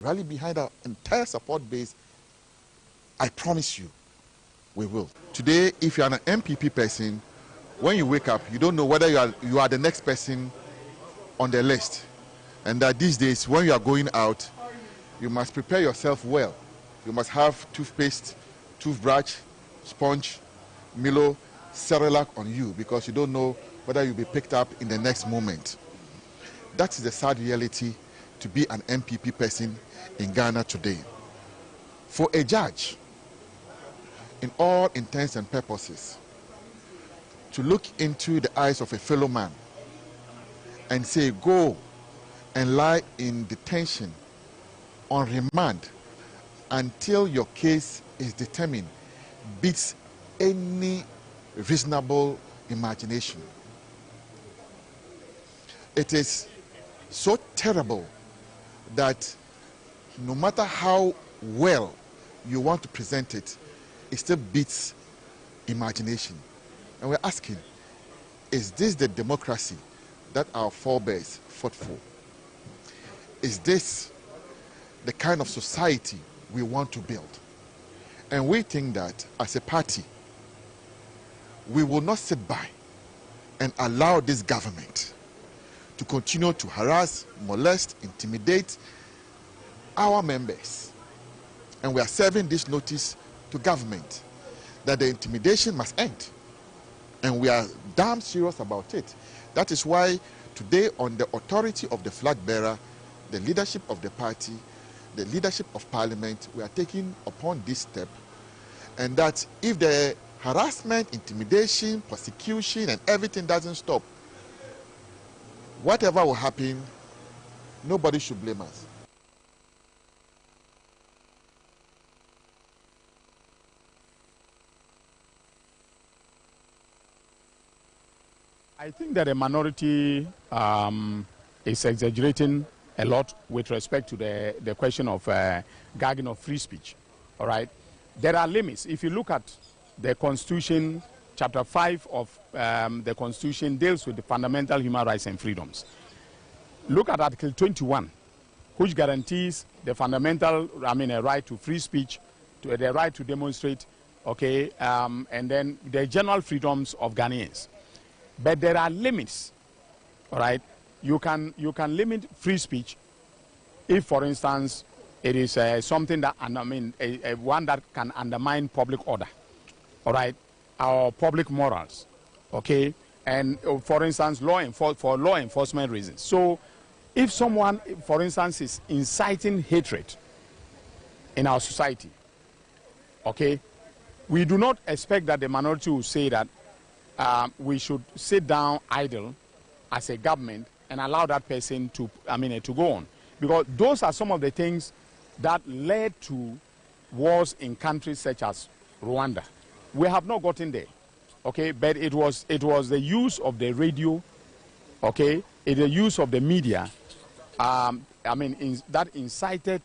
rally behind our entire support base, I promise you, we will. Today, if you're an MPP person, when you wake up, you don't know whether you are the next person on the list. And that these days, when you are going out, you must prepare yourself well. You must have toothpaste, toothbrush, sponge, Milo, Cerelac on you, because you don't know whether you'll be picked up in the next moment. That is the sad reality to be an MPP person in Ghana today. For a judge, in all intents and purposes, to look into the eyes of a fellow man and say, go and lie in detention on remand until your case is determined, beats any reasonable imagination. It is so terrible that no matter how well you want to present it, it still beats imagination. And we're asking, is this the democracy that our forebears fought for? Is this the kind of society we want to build? And we think that as a party, we will not sit by and allow this government to continue to harass, molest, intimidate our members. And we are serving this notice to government that the intimidation must end. And we are damn serious about it. That is why today, on the authority of the flag bearer, the leadership of the party, the leadership of parliament, we are taking upon this step. And that if the harassment, intimidation, persecution, and everything doesn't stop, whatever will happen, nobody should blame us. I think that the minority is exaggerating a lot with respect to the question of gagging of free speech. All right, there are limits. If you look at the Constitution, Chapter 5 of the Constitution deals with the fundamental human rights and freedoms. Look at Article 21, which guarantees the fundamental, a right to free speech, to the right to demonstrate, okay, and then the general freedoms of Ghanaians. But there are limits, all right? You can limit free speech if, for instance, it is something that, one that can undermine public order, all right, or public morals, okay? And for instance, for law enforcement reasons. So if someone, for instance, is inciting hatred in our society, okay, we do not expect that the minority will say that we should sit down idle as a government and allow that person to, to go on. Because those are some of the things that led to wars in countries such as Rwanda. We have not gotten there, okay? But it was the use of the radio, okay? The use of the media, that incited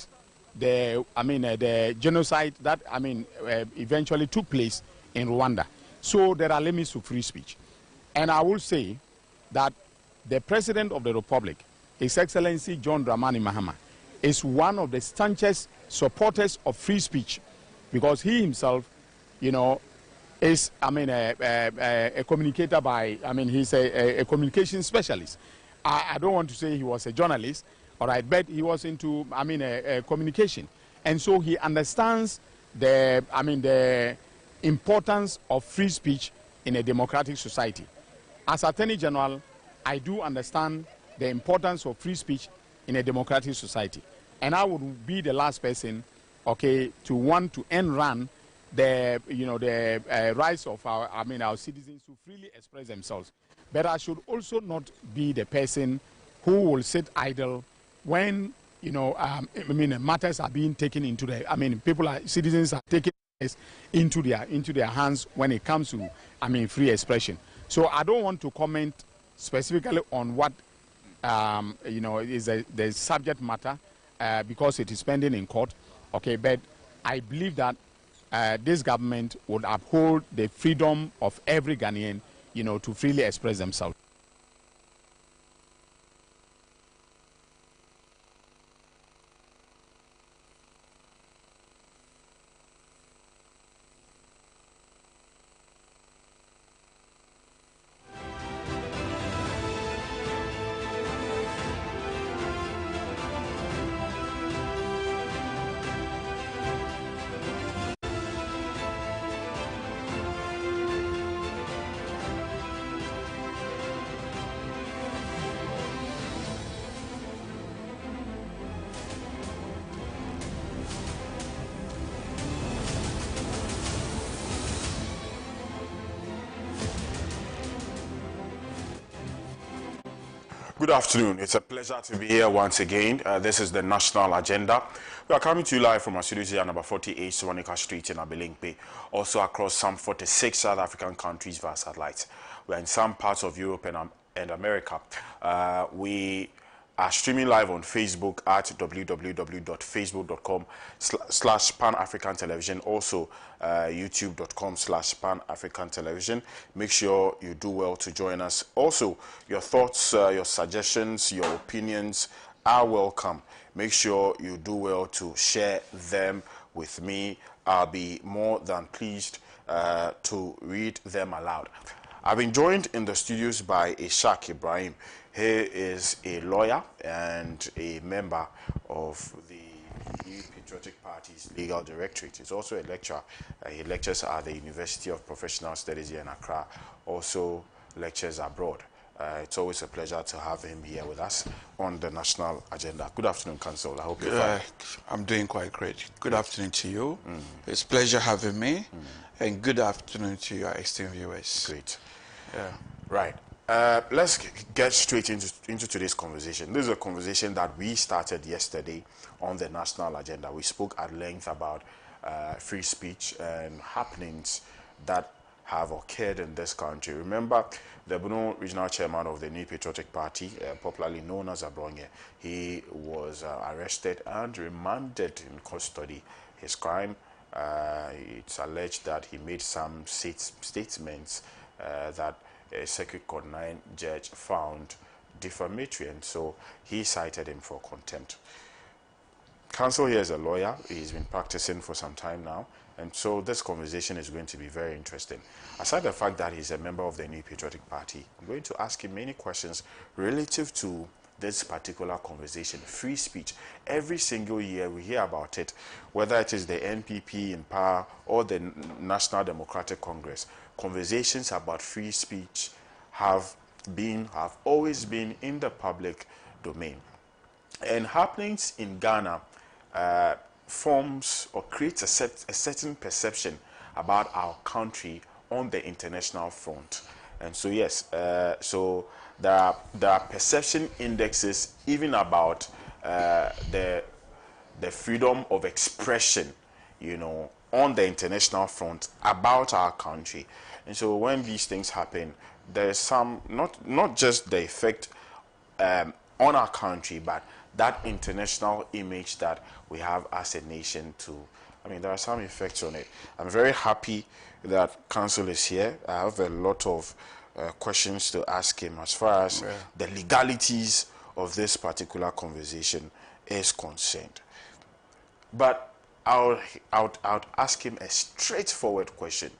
the genocide that, eventually took place in Rwanda. So there are limits to free speech. And I will say that the President of the Republic, His Excellency John Dramani Mahama, is one of the staunchest supporters of free speech, because he himself, is, a communicator by, he's a communication specialist. I don't want to say he was a journalist, all right, but he was into, communication. And so he understands the importance of free speech in a democratic society. As Attorney General, I do understand the importance of free speech in a democratic society. And I would be the last person, okay, to want to end run the, the rights of our citizens to freely express themselves. But I should also not be the person who will sit idle when, matters are being taken into the, citizens are taking into their hands when it comes to, free expression. So I don't want to comment specifically on what, is the subject matter because it is pending in court. Okay, but I believe that this government would uphold the freedom of every Ghanaian, to freely express themselves. Good afternoon. It's a pleasure to be here once again. This is the National Agenda. We are coming to you live from our studios here, number 48, Swanika Street in Abilingpe, also across some 46 South African countries via satellite. We are in some parts of Europe and America. We are streaming live on Facebook at www.facebook.com/Pan-African Television, also youtube.com/Pan-African Television. Make sure you do well to join us. Also, your thoughts, your suggestions, your opinions are welcome. Make sure you do well to share them with me. I'll be more than pleased to read them aloud. I've been joined in the studios by Ishaq Ibrahim. He is a lawyer and a member of the New Patriotic Party's Legal Directorate. He's also a lecturer. He lectures at the University of Professional Studies here in Accra, also lectures abroad. It's always a pleasure to have him here with us on the National Agenda. Good afternoon, Council. I hope you're fine. I'm doing quite great. Good afternoon to you. It's a pleasure having me. And good afternoon to your esteemed viewers. Great. Yeah. Right. Let's get straight into today's conversation. This is a conversation that we started yesterday on the National Agenda. We spoke at length about free speech and happenings that have occurred in this country. Remember, the Bono regional chairman of the New Patriotic Party, popularly known as Abronye, he was arrested and remanded in custody. His crime, it's alleged that he made some statements that a Circuit Court 9 judge found defamatory, and so he cited him for contempt. Counsel here is a lawyer. He's been practicing for some time now, and so this conversation is going to be very interesting. Aside the fact that he's a member of the New Patriotic Party, I'm going to ask him many questions relative to this particular conversation, free speech. Every single year we hear about it, whether it is the NPP in power or the National Democratic Congress. Conversations about free speech have always been in the public domain. And happenings in Ghana forms or creates a certain perception about our country on the international front. And so yes, so there are perception indexes even about the freedom of expression, you know, on the international front about our country. And so when these things happen, there's some not just the effect on our country, but that international image that we have as a nation too. I mean, there are some effects on it. I'm very happy that Council is here. I have a lot of questions to ask him as far as the legalities of this particular conversation is concerned. But I would ask him a straightforward question.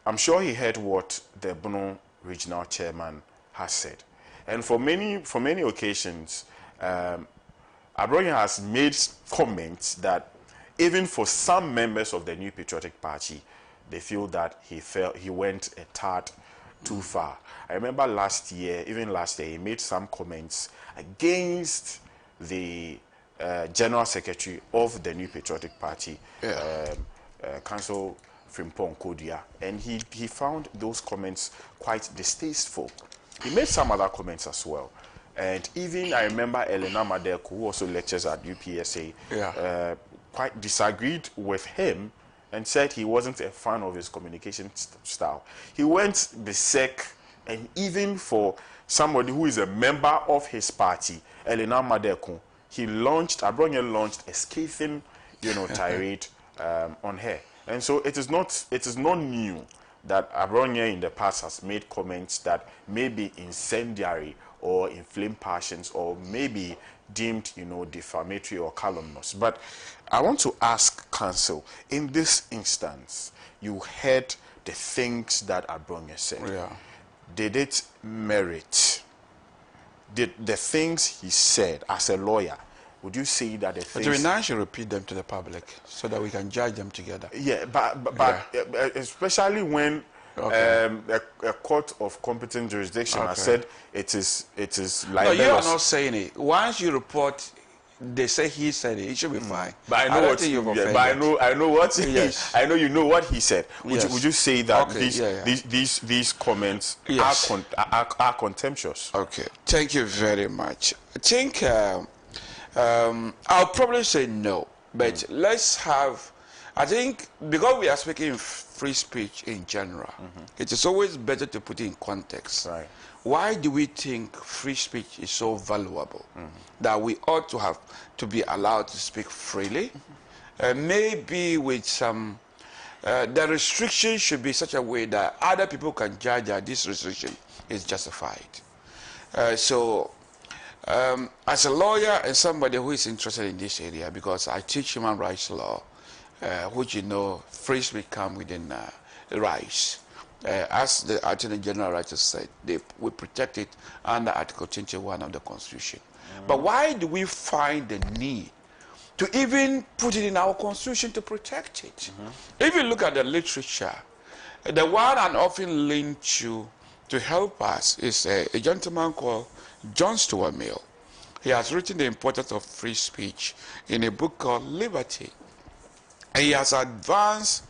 I'm sure he heard what the Bono regional chairman has said. And for many occasions, Abronye has made comments that even for some members of the New Patriotic Party, they feel that he went a tad too far. I remember last year, he made some comments against the General Secretary of the New Patriotic Party, Council Frimpong Kodia, and he found those comments quite distasteful. He made some other comments as well. And even I remember Elena Madeku, who also lectures at UPSA, quite disagreed with him and said he wasn't a fan of his communication style. He went berserk, and even for somebody who is a member of his party, Elena Madeku, Abronye launched a scathing, tirade on her. And so it is not new that Abronye in the past has made comments that may be incendiary or inflame passions or maybe deemed, defamatory or calumnious. But I want to ask Counsel, in this instance, you heard the things that Abronye said. Yeah. Did it merit? Did the things he said as a lawyer, would you say that the things... But now should repeat them to the public so that we can judge them together. Yeah, but especially when a court of competent jurisdiction has said it is libelous. No, you are not saying it. Once you report they say he said it should be fine. But I know what you've offended. but I know what Yes. I know you know what he said. Would you say that Okay, these comments Yes. are contemptuous? Okay, thank you very much. I think I'll probably say no, but let's have, I think because we are speaking free speech in general, it is always better to put it in context. Right. Why do we think free speech is so valuable that we ought to have to be allowed to speak freely? Maybe with some, the restriction should be such a way that other people can judge that this restriction is justified. As a lawyer and somebody who is interested in this area, because I teach human rights law, which you know, free speech comes within rights. As the Attorney General rightly said, we protect it under Article 21 of the Constitution. But why do we find the need to even put it in our Constitution to protect it? If you look at the literature, the one and often linked to help us is a gentleman called John Stuart Mill. He has written the importance of free speech in a book called Liberty. And he has advanced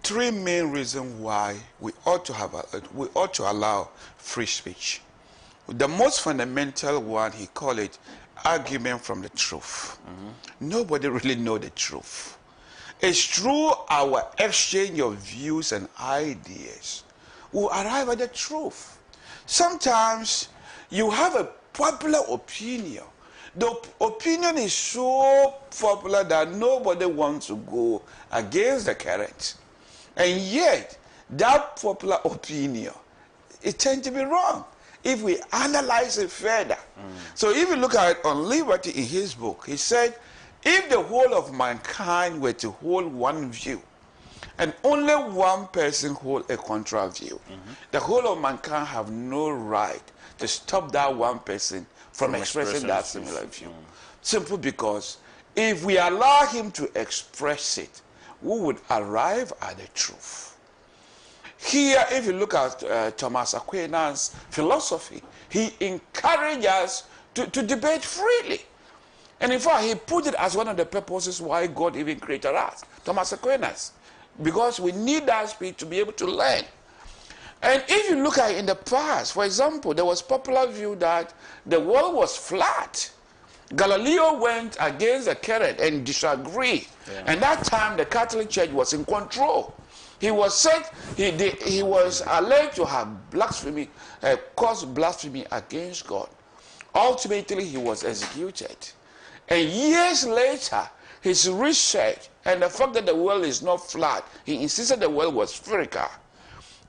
three main reasons why we ought to allow free speech. The most fundamental one, he called it argument from the truth. Nobody really knows the truth. It's through our exchange of views and ideas we arrive at the truth. Sometimes you have a popular opinion. The opinion is so popular that nobody wants to go against the current. And yet, that popular opinion, it tends to be wrong if we analyze it further. So if you look at it on Liberty in his book, he said, if the whole of mankind were to hold one view, and only one person hold a contrary view, the whole of mankind have no right to stop that one person from expressing that similar view. Simply because if we allow him to express it, we would arrive at the truth. Here, if you look at Thomas Aquinas' philosophy, he encourages us to debate freely. And in fact, he put it as one of the purposes why God even created us, Thomas Aquinas, because we need that speech to be able to learn. And if you look at it in the past, for example, there was popular view that the world was flat. Galileo went against the current and disagreed. And that time the Catholic Church was in control. He was said, he was alleged to have blasphemy, caused blasphemy against God. Ultimately, he was executed. And years later, his research and the fact that the world is not flat, he insisted the world was spherical.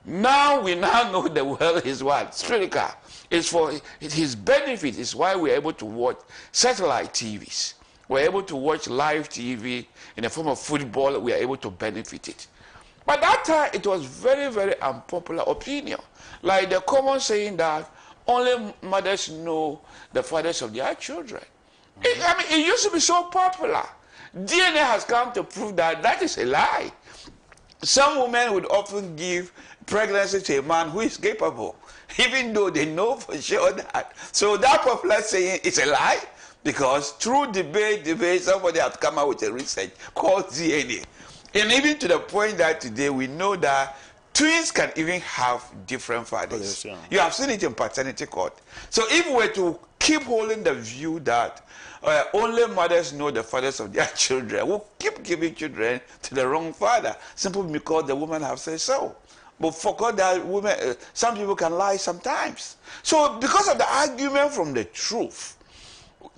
Now we know the world is what? Spherical. It's for his benefit is why we're able to watch satellite TVs. We're able to watch live TV in the form of football. We are able to benefit it. But that time, it was very, very unpopular opinion. Like the common saying that only mothers know the fathers of their children. It used to be so popular. DNA has come to prove that that is a lie. Some women would often give pregnancy to a man who is capable, even though they know for sure that. So that popular saying is a lie, because through debate, somebody has come out with a research called DNA. And even to the point that today we know that twins can even have different fathers. You have seen it in paternity court. So if we were to keep holding the view that only mothers know the fathers of their children, we'll keep giving children to the wrong father, simply because the woman have said so. But forget that women, some people can lie sometimes. So because of the argument from the truth,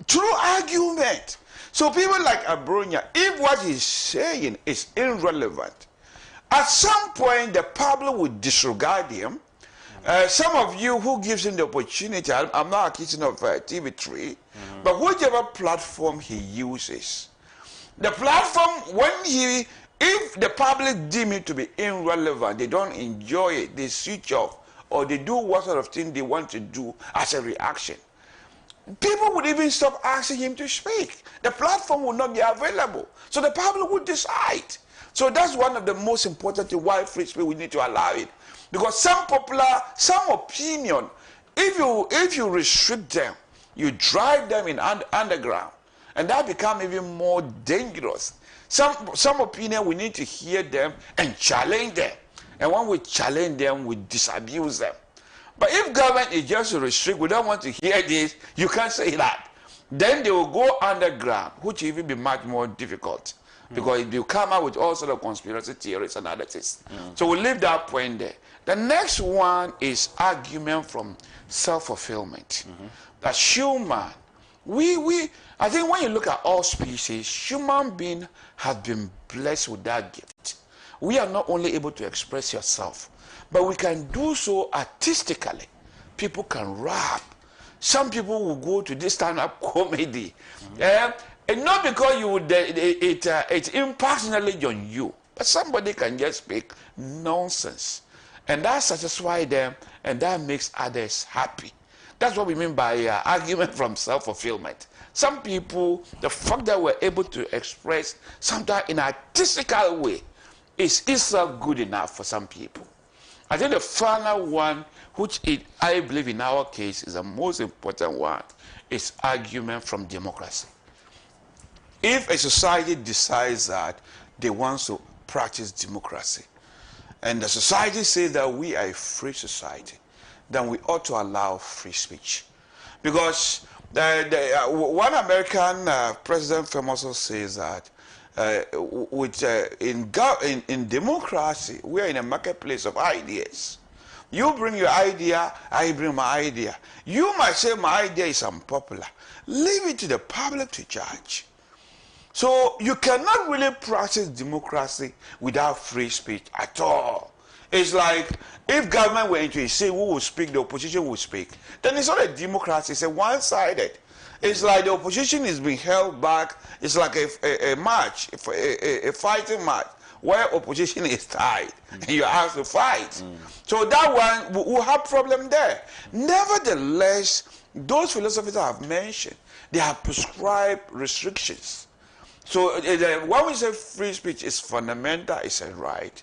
true argument. So people like Abronia, if what he's saying is irrelevant, at some point the public will disregard him. Some of you who gives him the opportunity, I'm not accusing of TV3, but whichever platform he uses, the platform, if the public deem it to be irrelevant, they don't enjoy it, they switch off, or they do what sort of thing they want to do as a reaction, people would even stop asking him to speak. The platform will not be available. So the public would decide. So that's one of the most important things why free speech, we need to allow it. Because some opinion, if you restrict them, you drive them in underground, And that becomes even more dangerous. Some opinion, we need to hear them and challenge them. And when we challenge them, we disabuse them. But if government is just to restrict, we don't want to hear this, you can't say that. Then they will go underground, which will even be much more difficult. Because you come out with all sorts of conspiracy theories and other things. So we'll leave that point there. The next one is argument from self-fulfillment. That human, I think when you look at all species, human being has been blessed with that gift. We are not only able to express yourself, but we can do so artistically. People can rap. Some people will go to this stand-up comedy. And not because you would, it impacts knowledge on you, but somebody can just speak nonsense. And that satisfies them, and that makes others happy. That's what we mean by argument from self-fulfillment. Some people, the fact that we're able to express something in an artistical way is itself good enough for some people. I think the final one, which I believe in our case is the most important one, is argument from democracy. If a society decides that they want to practice democracy, and the society says that we are a free society, then we ought to allow free speech. Because one American president famously says that in democracy, we are in a marketplace of ideas. You bring your idea, I bring my idea. You might say my idea is unpopular. Leave it to the public to judge. So you cannot really practice democracy without free speech at all. It's like if government were into it, say who will speak, the opposition will speak. Then it's not a democracy, it's a one-sided. It's like the opposition is being held back. It's like a match, a fighting match, where opposition is tied and you have to fight. So that one will have problem there. Nevertheless, those philosophers I have mentioned, they have prescribed restrictions. So when we say free speech is fundamental, it's a right,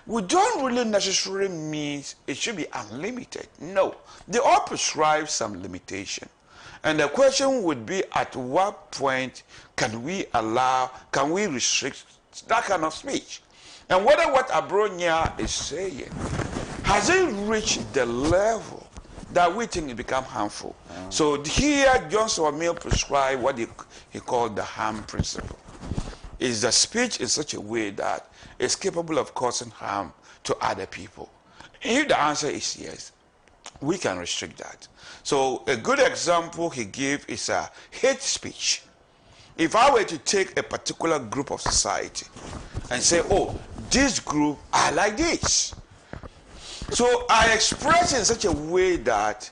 we don't really necessarily mean it should be unlimited. No, they all prescribe some limitation. And the question would be, at what point can we restrict that kind of speech? And whether what Abronia is saying, has it reached the level that we think it become harmful? So here, John Stuart Mill prescribed what he called the harm principle. Is the speech in such a way that it's capable of causing harm to other people? And if the answer is yes, we can restrict that. So a good example he gave is a hate speech. If I were to take a particular group of society and say, oh, this group are like this, so I express in such a way that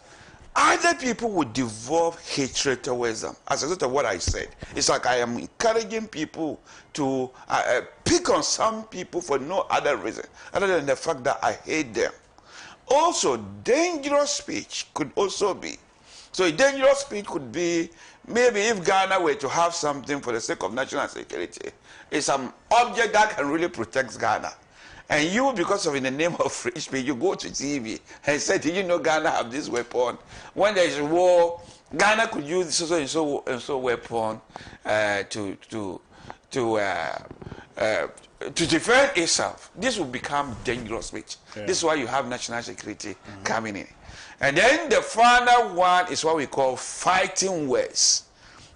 other people would develop hatred towards them as a result of what I said. It's like I am encouraging people to pick on some people for no other reason other than the fact that I hate them. Also, dangerous speech could also be. So a dangerous speech could be, maybe if Ghana were to have something for the sake of national security, it's some object that can really protect Ghana. And you, because of in the name of free speech, you go to TV and say, did you know Ghana have this weapon? When there is a war, Ghana could use so and so weapon to defend itself. This will become dangerous speech. Yeah. This is why you have national security coming in. And then the final one is what we call fighting words.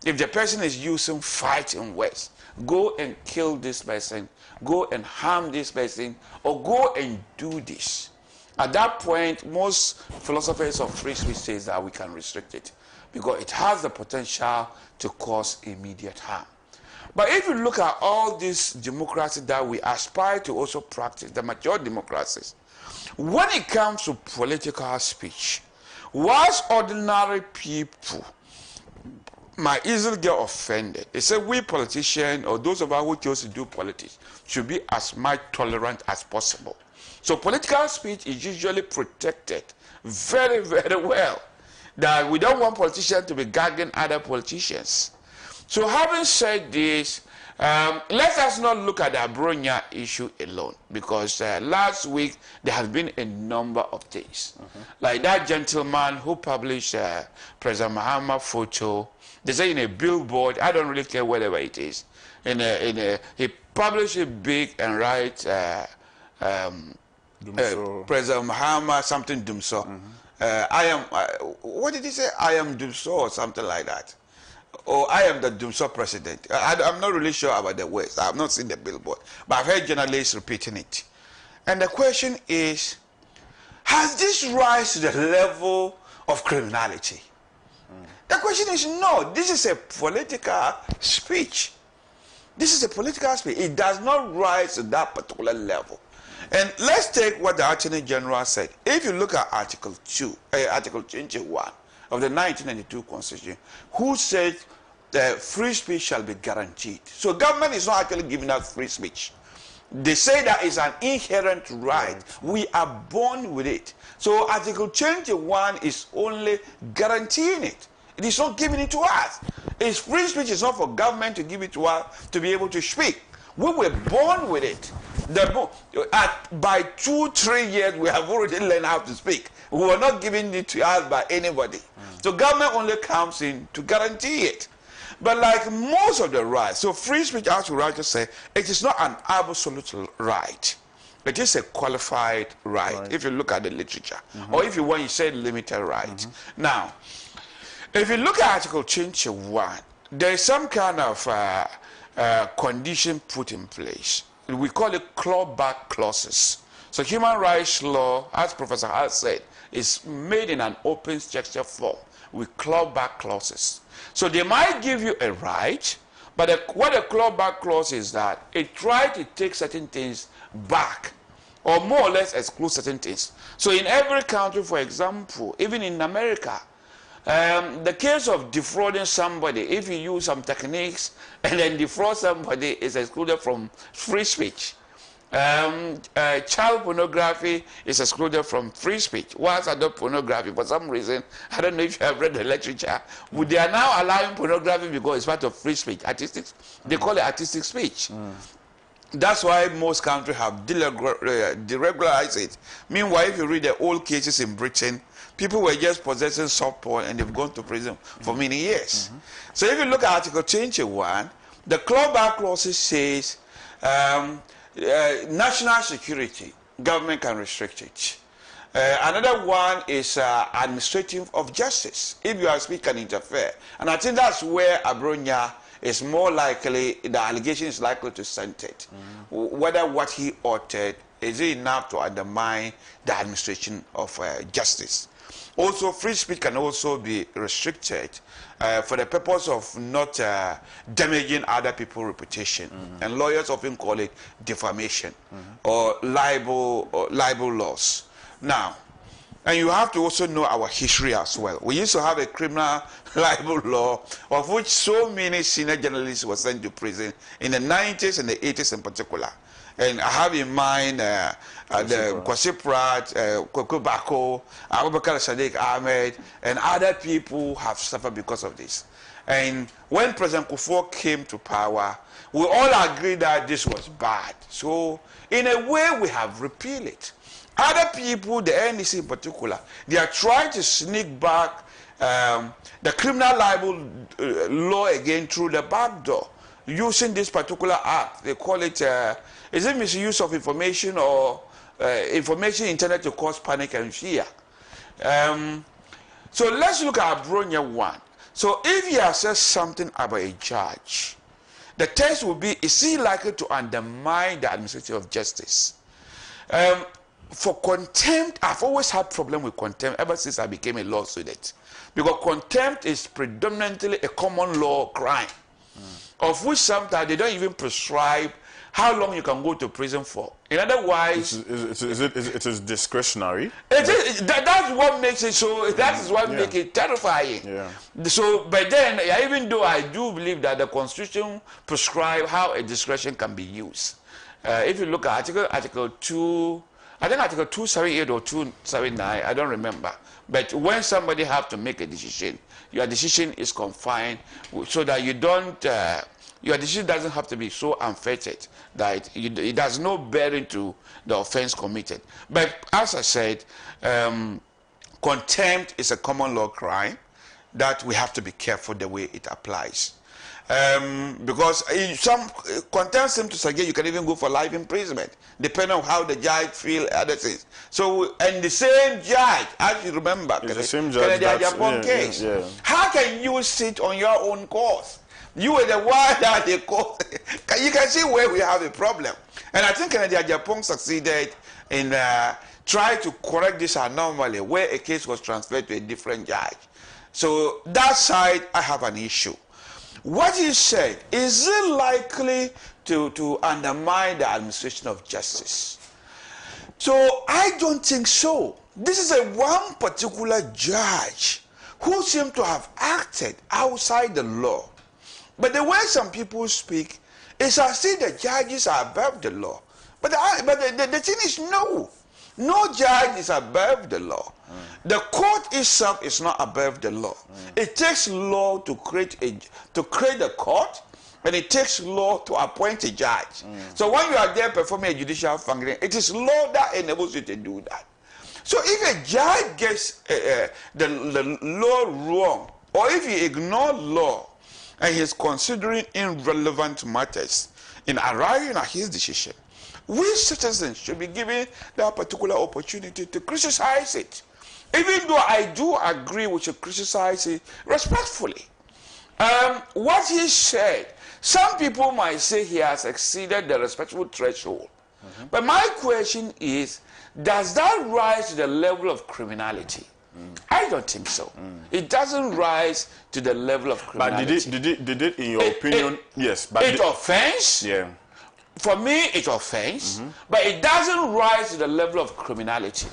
If the person is using fighting words, go and kill this person, go and harm this person, or go and do this. At that point, most philosophers of free speech say that we can restrict it because it has the potential to cause immediate harm. But if you look at all these democracies that we aspire to also practice, the mature democracies, when it comes to political speech, whilst ordinary people might easily get offended, they say we politicians, or those of us who chose to do politics, should be as much tolerant as possible. So political speech is usually protected very, very well. That we don't want politicians to be gagging other politicians. So having said this, Let us not look at the Abronya issue alone, because last week there has been a number of things. Like that gentleman who published President Mahama photo, they say in a billboard, I don't really care whatever it is, he published it big and right, President Mahama something Dumso. What did he say? I am Dumso or something like that. Or I am the Dumso president. I'm not really sure about the words. I have not seen the billboard. But I've heard journalists repeating it. And the question is, has this rise to the level of criminality? The question is no. This is a political speech. This is a political speech. It does not rise to that particular level. And let's take what the Attorney General said. If you look at Article 21 of the 1992 Constitution, who said that free speech shall be guaranteed. So government is not actually giving us free speech. They say that it's an inherent right. We are born with it. So Article 21 is only guaranteeing it. It is not giving it to us. It's free speech is not for government to give it to us to be able to speak. We were born with it. By 2-3 years, we have already learned how to speak. We were not given it to us by anybody. So government only comes in to guarantee it. But like most of the rights, so free speech, as you rightly say, it is not an absolute right. It is a qualified right, if you look at the literature. Or if you want, you say limited right. Now, if you look at Article 21, there is some kind of condition put in place. We call it clawback clauses. So human rights law, as Professor Hart said, is made in an open structure form with clawback clauses. So they might give you a right, but what a clawback clause is that it tries to take certain things back, or more or less exclude certain things. So in every country, for example, even in America, the case of defrauding somebody, if you use some techniques and then defraud somebody, is excluded from free speech. Child pornography is excluded from free speech. Whilst adult pornography, for some reason, I don't know if you have read the literature, but they are now allowing pornography because it's part of free speech. Artistic, they call it artistic speech. That's why most countries have deregularized it. Meanwhile, if you read the old cases in Britain, people were just possessing soft porn and they've gone to prison for many years. So if you look at Article 21, the clawback clause says national security, government can restrict it. Another one is administrative of justice. If your speech can interfere. And I think that's where Abronya is more likely, the allegation is likely to center it. Whether what he uttered is enough to undermine the administration of justice. Also, free speech can also be restricted for the purpose of not damaging other people's reputation. And lawyers often call it defamation or libel laws. Now, and you have to also know our history as well. We used to have a criminal libel law of which so many senior journalists were sent to prison in the 90s and the 80s in particular. And I have in mind the Kwasi Pratt, Koko Bako, Abubakar Sadiq Ahmed, and other people who have suffered because of this. And when President Kufuor came to power, we all agreed that this was bad. So, in a way, we have repealed it. Other people, the NDC in particular, they are trying to sneak back the criminal libel law again through the back door, using this particular act. They call it, is it misuse of information or information intended to cause panic and fear? So let's look at Abronya 1. So if he has said something about a judge, the test will be, is he likely to undermine the administration of justice? For contempt, I've always had problem with contempt ever since I became a law student. Because contempt is predominantly a common law crime, of which sometimes they don't even prescribe how long you can go to prison for. In other words, it is discretionary. That's what makes it so. That is what makes it terrifying. So, but then, even though I do believe that the Constitution prescribes how a discretion can be used, if you look at Article 2. I think Article 278 or 279, I don't remember. But when somebody has to make a decision, your decision is confined so that you don't your decision doesn't have to be so unfettered that it has no bearing to the offense committed. But as I said, contempt is a common law crime that we have to be careful the way it applies. Because in some contempt seems to suggest you can even go for life imprisonment, depending on how the judge feels other things. So, and the same judge, as you remember, the same judge case. How can you sit on your own cause? You were the one that they called. You can see where we have a problem. And I think Kennedy Japan succeeded in trying to correct this anomaly where a case was transferred to a different judge. So that side, I have an issue. What he said, is it likely to undermine the administration of justice? So I don't think so. This is one particular judge who seems to have acted outside the law. But the way some people speak is as if the judges are above the law. But the thing is, no judge is above the law. The court itself is not above the law. It takes law to create a court, and it takes law to appoint a judge. So when you are there performing a judicial function, it is law that enables you to do that. So if a judge gets the law wrong, or if he ignores law, and he is considering irrelevant matters in arriving at his decision, we citizens should be given that particular opportunity to criticize it. Even though I do agree we should criticize it respectfully. What he said, some people might say he has exceeded the respectful threshold. But my question is, does that rise to the level of criminality? I don't think so. It doesn't rise to the level of criminality. But did it in your opinion? Yes. But it offends. Yeah. For me, it offends, but it doesn't rise to the level of criminality.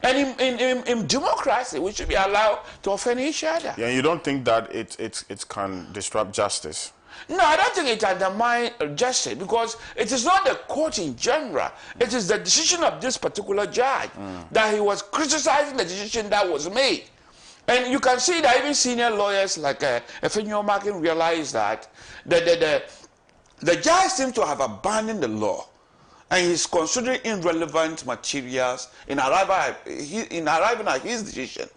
And in democracy, we should be allowed to offend each other. Yeah, you don't think that it can disrupt justice? No, I don't think it undermines justice, because it is not the court in general. It is the decision of this particular judge that he was criticizing the decision that was made. And you can see that even senior lawyers like Efenyo Markin realize that the judge seems to have abandoned the law, and he's considering irrelevant materials in arriving at his decision.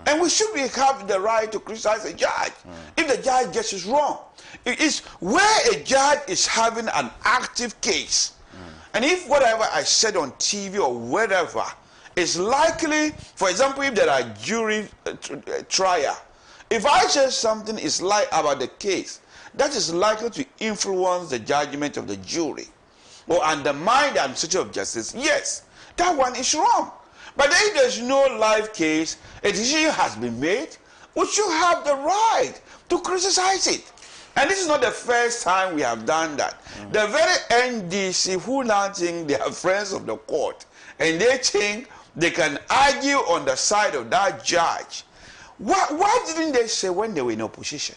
And we should have the right to criticize a judge if the judge gets it wrong. It is where a judge is having an active case. And if whatever I said on TV or wherever is likely, for example, if there are jury trial, if I say something is like about the case, that is likely to influence the judgment of the jury or undermine the administration of justice, yes, that one is wrong. But if there's no live case, a decision has been made, we should have the right to criticize it. And this is not the first time we have done that. The very NDC who now think they are friends of the court, and they think they can argue on the side of that judge. Why didn't they say when they were in opposition?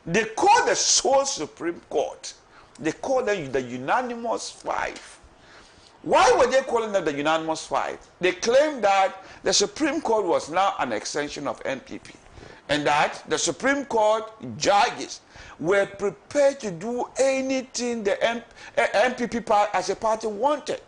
They called the sole Supreme Court, they called them the unanimous five. Why were they calling them the unanimous five? They claimed that the Supreme Court was now an extension of NPP, and that the Supreme Court judges were prepared to do anything the NPP as a party wanted.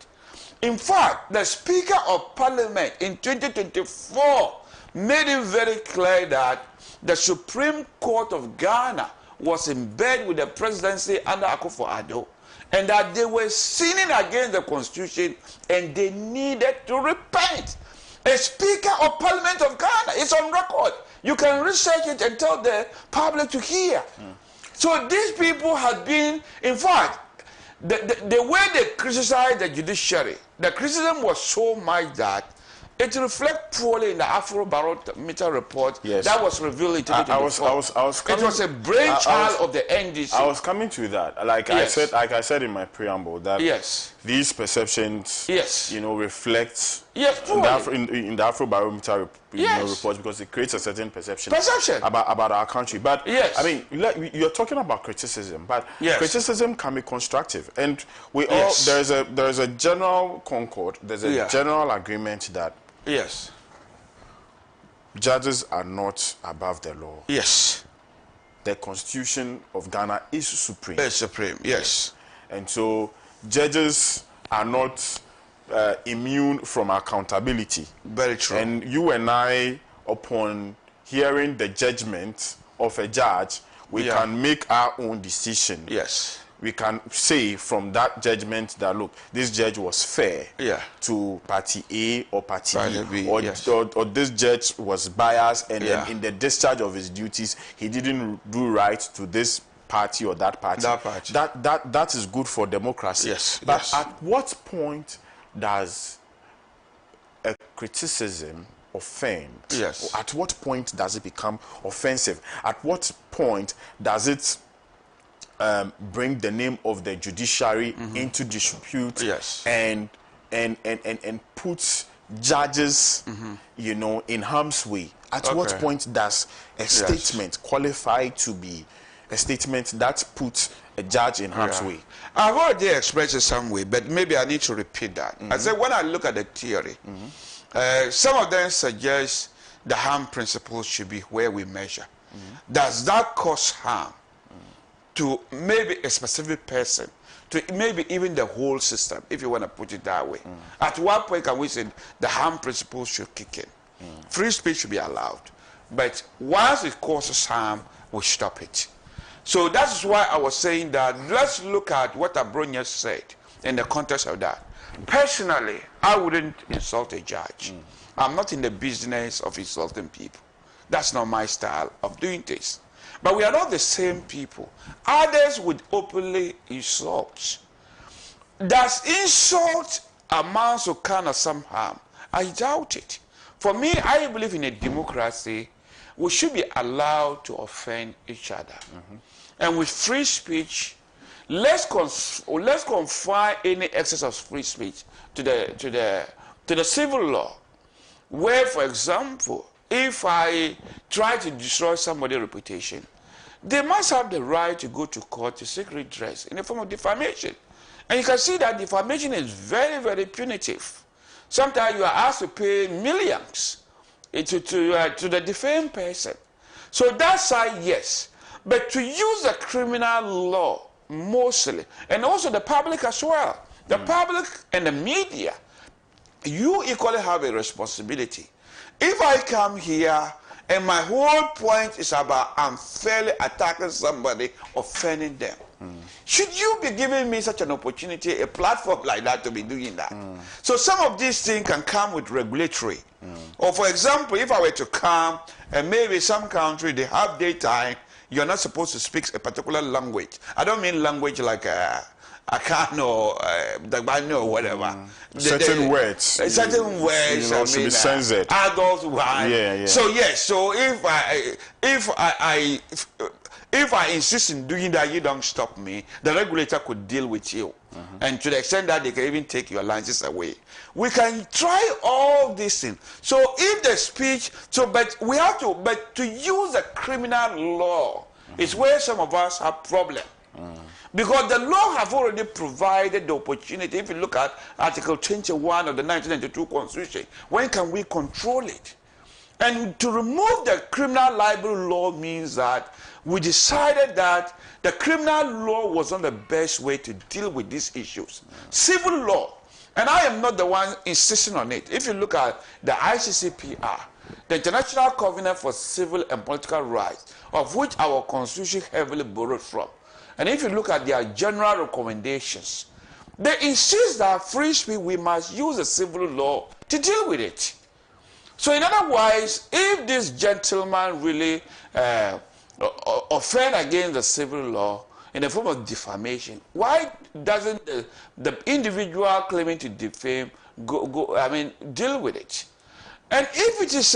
In fact, the Speaker of Parliament in 2024 made it very clear that the Supreme Court of Ghana was in bed with the presidency under Akufo-Addo, and that they were sinning against the Constitution and they needed to repent. A Speaker of Parliament of Ghana, it's on record. You can research it and tell the public to hear. So these people had been, in fact, the way they criticized the judiciary, the criticism was so much that it reflects poorly in the Afrobarometer report that was revealed in 2024. It was a brainchild of the NDC. I was coming to that. Like I said in my preamble, that these perceptions, reflect in the Afrobarometer report, because it creates a certain perception about our country. But I mean, you're talking about criticism, but criticism can be constructive, and we all there is a general concord. There's a general agreement that judges are not above the law. the Constitution of Ghana is supreme. It's supreme, yes. And so judges are not immune from accountability. Very true. And you and I, upon hearing the judgment of a judge, we can make our own decision. Yes. We can say from that judgment that, look, this judge was fair to party A or party B, or this judge was biased, and then in the discharge of his duties, he didn't do right to this party or that party. That is good for democracy. Yes. But at what point does a criticism offend? Yes. At what point does it become offensive? At what point does it bring the name of the judiciary into disrepute? Yes. And puts judges, you know, in harm's way? At what point does a statement qualify to be a statement that puts a judge in harm's way? I've already expressed it some way, but maybe I need to repeat that. I said when I look at the theory, some of them suggest the harm principle should be where we measure. Does that cause harm to maybe a specific person, to maybe even the whole system, if you want to put it that way? At what point can we say the harm principle should kick in? Free speech should be allowed, but once it causes harm, we stop it. So that's why I was saying that let's look at what Abronya said in the context of that. Personally, I wouldn't insult a judge. I'm not in the business of insulting people. That's not my style of doing things. But we are not the same people. Others would openly insult. Does insult amount to kind of some harm? I doubt it. For me, I believe in a democracy, we should be allowed to offend each other. And with free speech, let's confine any excess of free speech to the civil law, where, for example, if I try to destroy somebody's reputation, they must have the right to go to court to seek redress in the form of defamation. And you can see that defamation is very, very punitive. Sometimes you are asked to pay millions to the defamed person. So that side, yes. But to use the criminal law mostly, and also the public as well, the public and the media, you equally have a responsibility. If I come here and my whole point is about unfairly attacking somebody, offending them, should you be giving me such an opportunity, a platform like that, to be doing that? So some of these things can come with regulatory. Or for example, if I were to come and maybe some country, they have daytime, you're not supposed to speak a particular language. I don't mean language like Akano or Dagbani or whatever. Certain words. Certain words, you know, should be censored. Adults, So yes, so if I insist in doing that, you don't stop me, the regulator could deal with you. And to the extent that they can even take your license away. We can try all these things. So if the speech, but to use the criminal law is where some of us have problem. Because the law have already provided the opportunity. If you look at Article 21 of the 1992 Constitution, when can we control it? And to remove the criminal libel law means that we decided that the criminal law was not the best way to deal with these issues. Civil law, and I am not the one insisting on it. If you look at the ICCPR, the International Covenant for Civil and Political Rights, of which our Constitution heavily borrowed from, and if you look at their general recommendations, they insist that free speech, we must use the civil law to deal with it. So in other words, if this gentleman really offend against the civil law in the form of defamation, why doesn't the individual claiming to defame deal with it? And if it is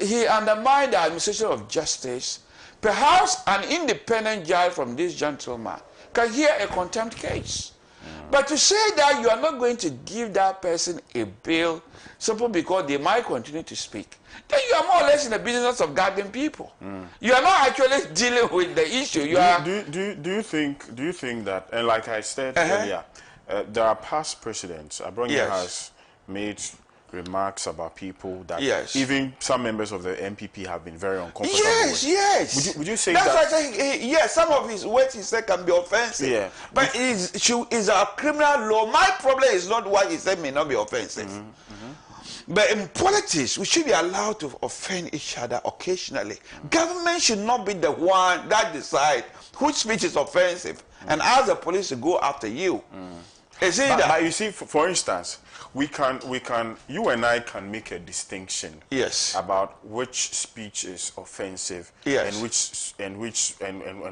he undermined the administration of justice, perhaps an independent judge from this gentleman can hear a contempt case. But to say that you are not going to give that person a bail simply because they might continue to speak, then you are more or less in the business of guarding people. You are not actually dealing with the issue. Do you think that, and like I said earlier, there are past precedents. Abronya has made remarks about people that Yes. even some members of the MPP have been very uncomfortable Yes, with. yes. Would you say that's that? That's why I say, yes, some of his words he said can be offensive. Yeah. But is a criminal law. My problem is not what he said may not be offensive. But in politics, we should be allowed to offend each other occasionally. Government should not be the one that decide which speech is offensive and ask the police to go after you. Is it that? But you see, for instance, we can, you and I can make a distinction. Yes. About which speech is offensive. Yes. And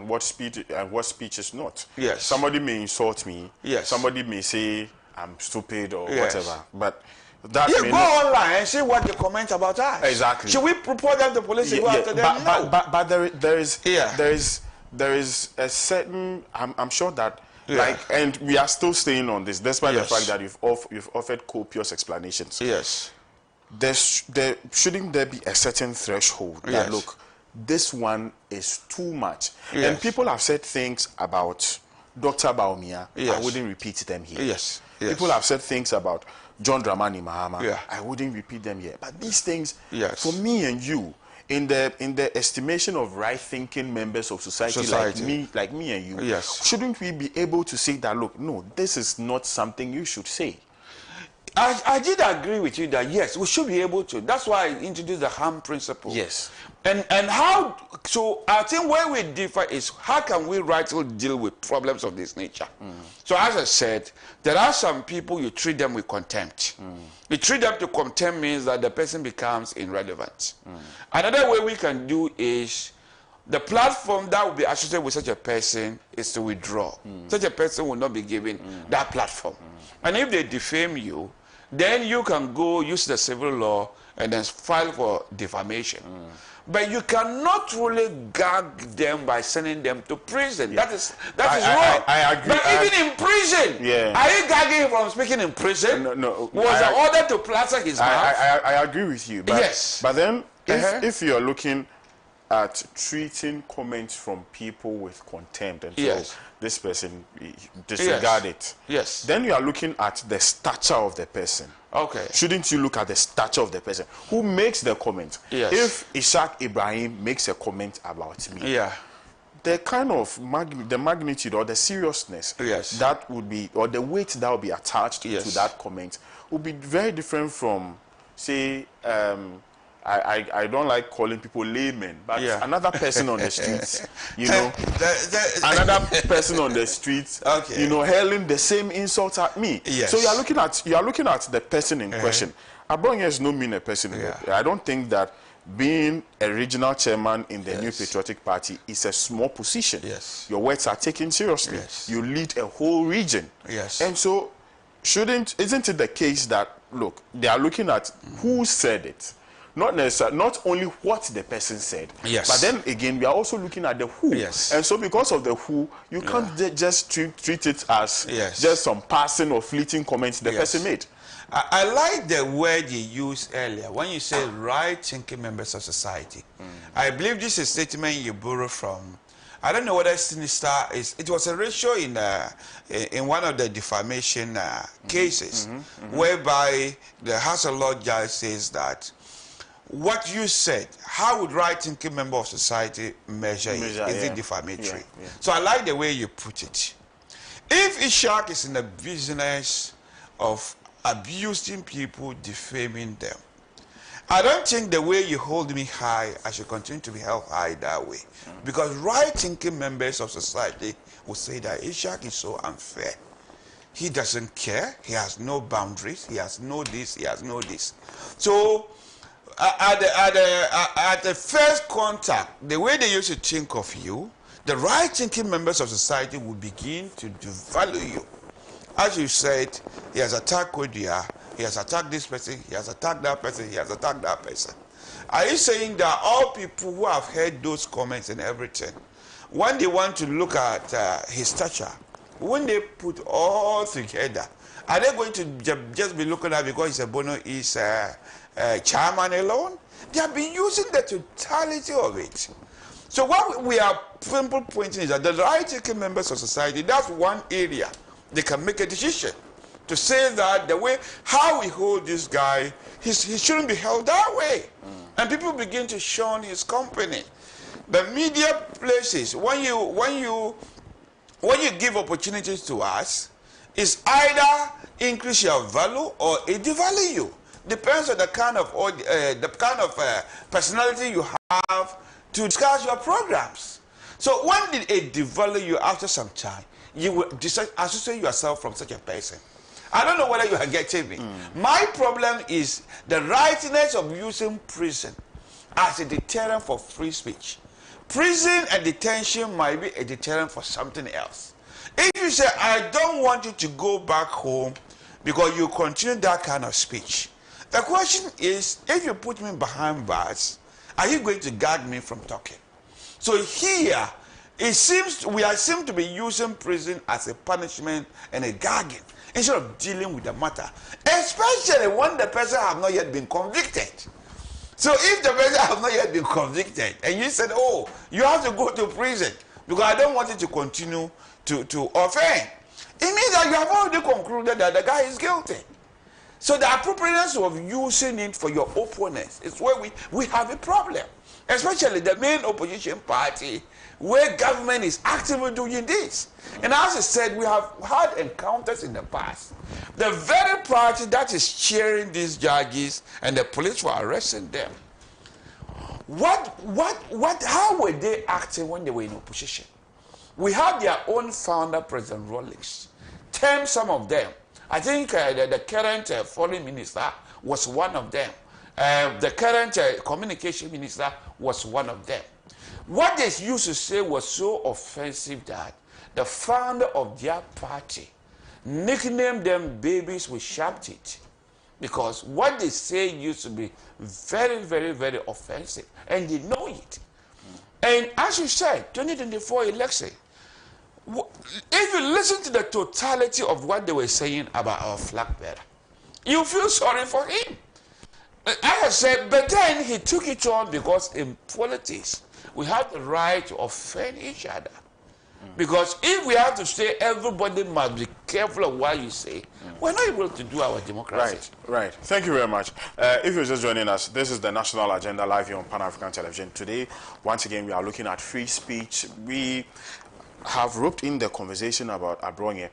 what speech is not. Yes. Somebody may insult me. Yes. Somebody may say I'm stupid or Yes. whatever. But that Yeah, may go not, online and see what they comment about us. Exactly. Should we report them to the police and go after them? No. But there is Yeah. there is a certain, I'm sure that, Yeah. like, and we are still staying on this despite Yes. the fact that you've offered copious explanations. Yes. There shouldn't there be a certain threshold that, Yes. look, this one is too much. Yes. And people have said things about Dr. Baumia. Yes. I wouldn't repeat them here. Yes. Yes. People have said things about John Dramani Mahama. Yeah. I wouldn't repeat them here. But these things, Yes. for me and you, in the estimation of right-thinking members of society. like me and you, Yes. shouldn't we be able to say that, look, no, this is not something you should say? I did agree with you that yes, we should be able to. That's why I introduced the harm principle. Yes. And how, so I think where we differ is how can we rightly deal with problems of this nature? So as I said, there are some people you treat them with contempt. You treat them to contempt means that the person becomes irrelevant. Another way we can do is the platform that will be associated with such a person is to withdraw. Such a person will not be given that platform. And if they defame you, then you can go use the civil law and then file for defamation. But you cannot really gag them by sending them to prison. Yeah. That is wrong. I agree. But even in prison, Yeah. are you gagging him from speaking in prison? No. Was the order to plaster his mouth? I agree with you. But, Yes. But then, if you're looking at treating comments from people with contempt and so Yes. this person disregard it, Yes. then you are looking at the stature of the person. Okay. Shouldn't you look at the stature of the person who makes the comment? Yes. If Ishaq Ibrahim makes a comment about me, Yeah. the kind of the magnitude or the seriousness Yes. that would be, or the weight that would be attached Yes. to that comment would be very different from, say, I don't like calling people laymen, but Yeah. another person on the streets, you know, another person on the streets, Okay. you know, hurling the same insult at me. Yes. So you are looking at the person in question. Abonye is no mean a person. Yeah. I don't think that being a regional chairman in the New Yes. Patriotic Party is a small position. Yes. Your words are taken seriously. Yes. You lead a whole region. Yes. And so, isn't it the case that, look, they are looking at who said it, not necessarily, not only what the person said, Yes. but then again we are also looking at the who. Yes. And so because of the who, you can't just treat it as Yes. just some passing or fleeting comments the Yes. person made. I like the word you used earlier when you say right-thinking members of society. I believe this is a statement you borrowed from. I don't know whether Sinister is. It was a ratio in one of the defamation cases, whereby the House of Lords judge says that what you said, how would right-thinking member of society measure it? Is yeah. it defamatory? Yeah. So I like the way you put it. If Ishaq is in the business of abusing people, defaming them, I don't think the way you hold me high, I should continue to be held high that way. Because right-thinking members of society will say that Ishaq is so unfair. He doesn't care. He has no boundaries. He has no this. He has no this. So at the first contact, the way they used to think of you, the right-thinking members of society will begin to devalue you. As you said, he has attacked Kodia, he has attacked this person, he has attacked that person, he has attacked that person. Are you saying that all people who have heard those comments and everything, when they want to look at his stature, when they put all together, are they going to just be looking at because he's a Bono is chairman alone? They have been using the totality of it. So what we are pointing is that the right-thinking members of society, that's one area they can make a decision to say that the way how we hold this guy, he shouldn't be held that way. And people begin to shun his company. The media places, when you give opportunities to us, it's either increase your value or it devalue you. Depends on the kind of personality you have to discuss your programs. So when did it devalue you? After some time, you will associate yourself from such a person. I don't know whether you are getting me. My problem is the rightness of using prison as a deterrent for free speech. Prison and detention might be a deterrent for something else. If you say, I don't want you to go back home because you continue that kind of speech, the question is, if you put me behind bars, are you going to gag me from talking? So here, it seems we seem to be using prison as a punishment and a gagging instead of dealing with the matter, especially when the person has not yet been convicted. So if the person has not yet been convicted and you said, oh, you have to go to prison because I don't want you to continue to offend, it means that you have already concluded that the guy is guilty. So the appropriateness of using it for your opponents is where we have a problem, especially the main opposition party, where government is actively doing this. And as I said, we have had encounters in the past. The very party that is cheering these judges and the police were arresting them. How were they acting when they were in opposition? We had their own founder, President Rawlings, term some of them. I think the current foreign minister was one of them. The current communication minister was one of them. What they used to say was so offensive that the founder of their party nicknamed them babies with sharp teeth, because what they say used to be very, very, very offensive, and they know it. And as you said, 2024 election, if you listen to the totality of what they were saying about our flag bearer, you feel sorry for him. I have said, but then he took it on because in politics, we have the right to offend each other. Because if we have to say everybody must be careful of what you say, we're not able to do our democracy. Right. Thank you very much. If you're just joining us, this is the National Agenda live here on Pan-African Television. Today, once again, we are looking at free speech. We have roped in the conversation about Abronye.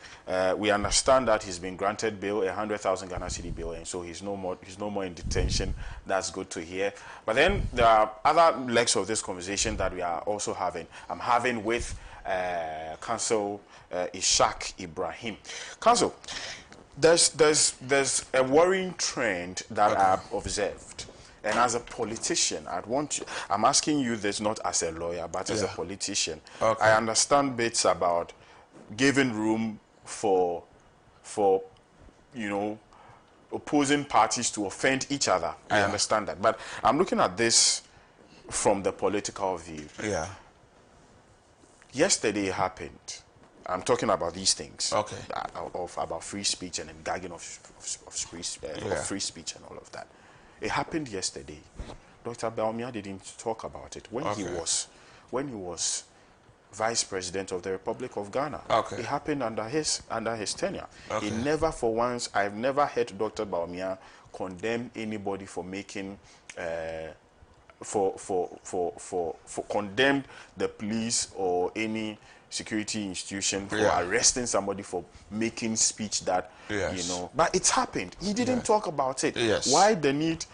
We understand that he's been granted bail, 100,000 Ghana cedi bail, and so he's no more in detention. That's good to hear. But then there are other legs of this conversation that we are also having. I'm having with Council Ishaq Ibrahim. Council, there's a worrying trend that I've observed. And as a politician, I'm asking you this not as a lawyer, but as a politician. I understand bits about giving room for opposing parties to offend each other. I understand that. But I'm looking at this from the political view. Yesterday it happened. I'm talking about these things. About free speech and gagging of free speech and all of that. It happened yesterday. Dr. Bawumia didn't talk about it when he was Vice President of the Republic of Ghana. It happened under his tenure. He never, for once, I've never heard Dr. Bawumia condemn anybody for making condemned the police or any security institution for arresting somebody for making speech that but it's happened. He didn't talk about it. Why the need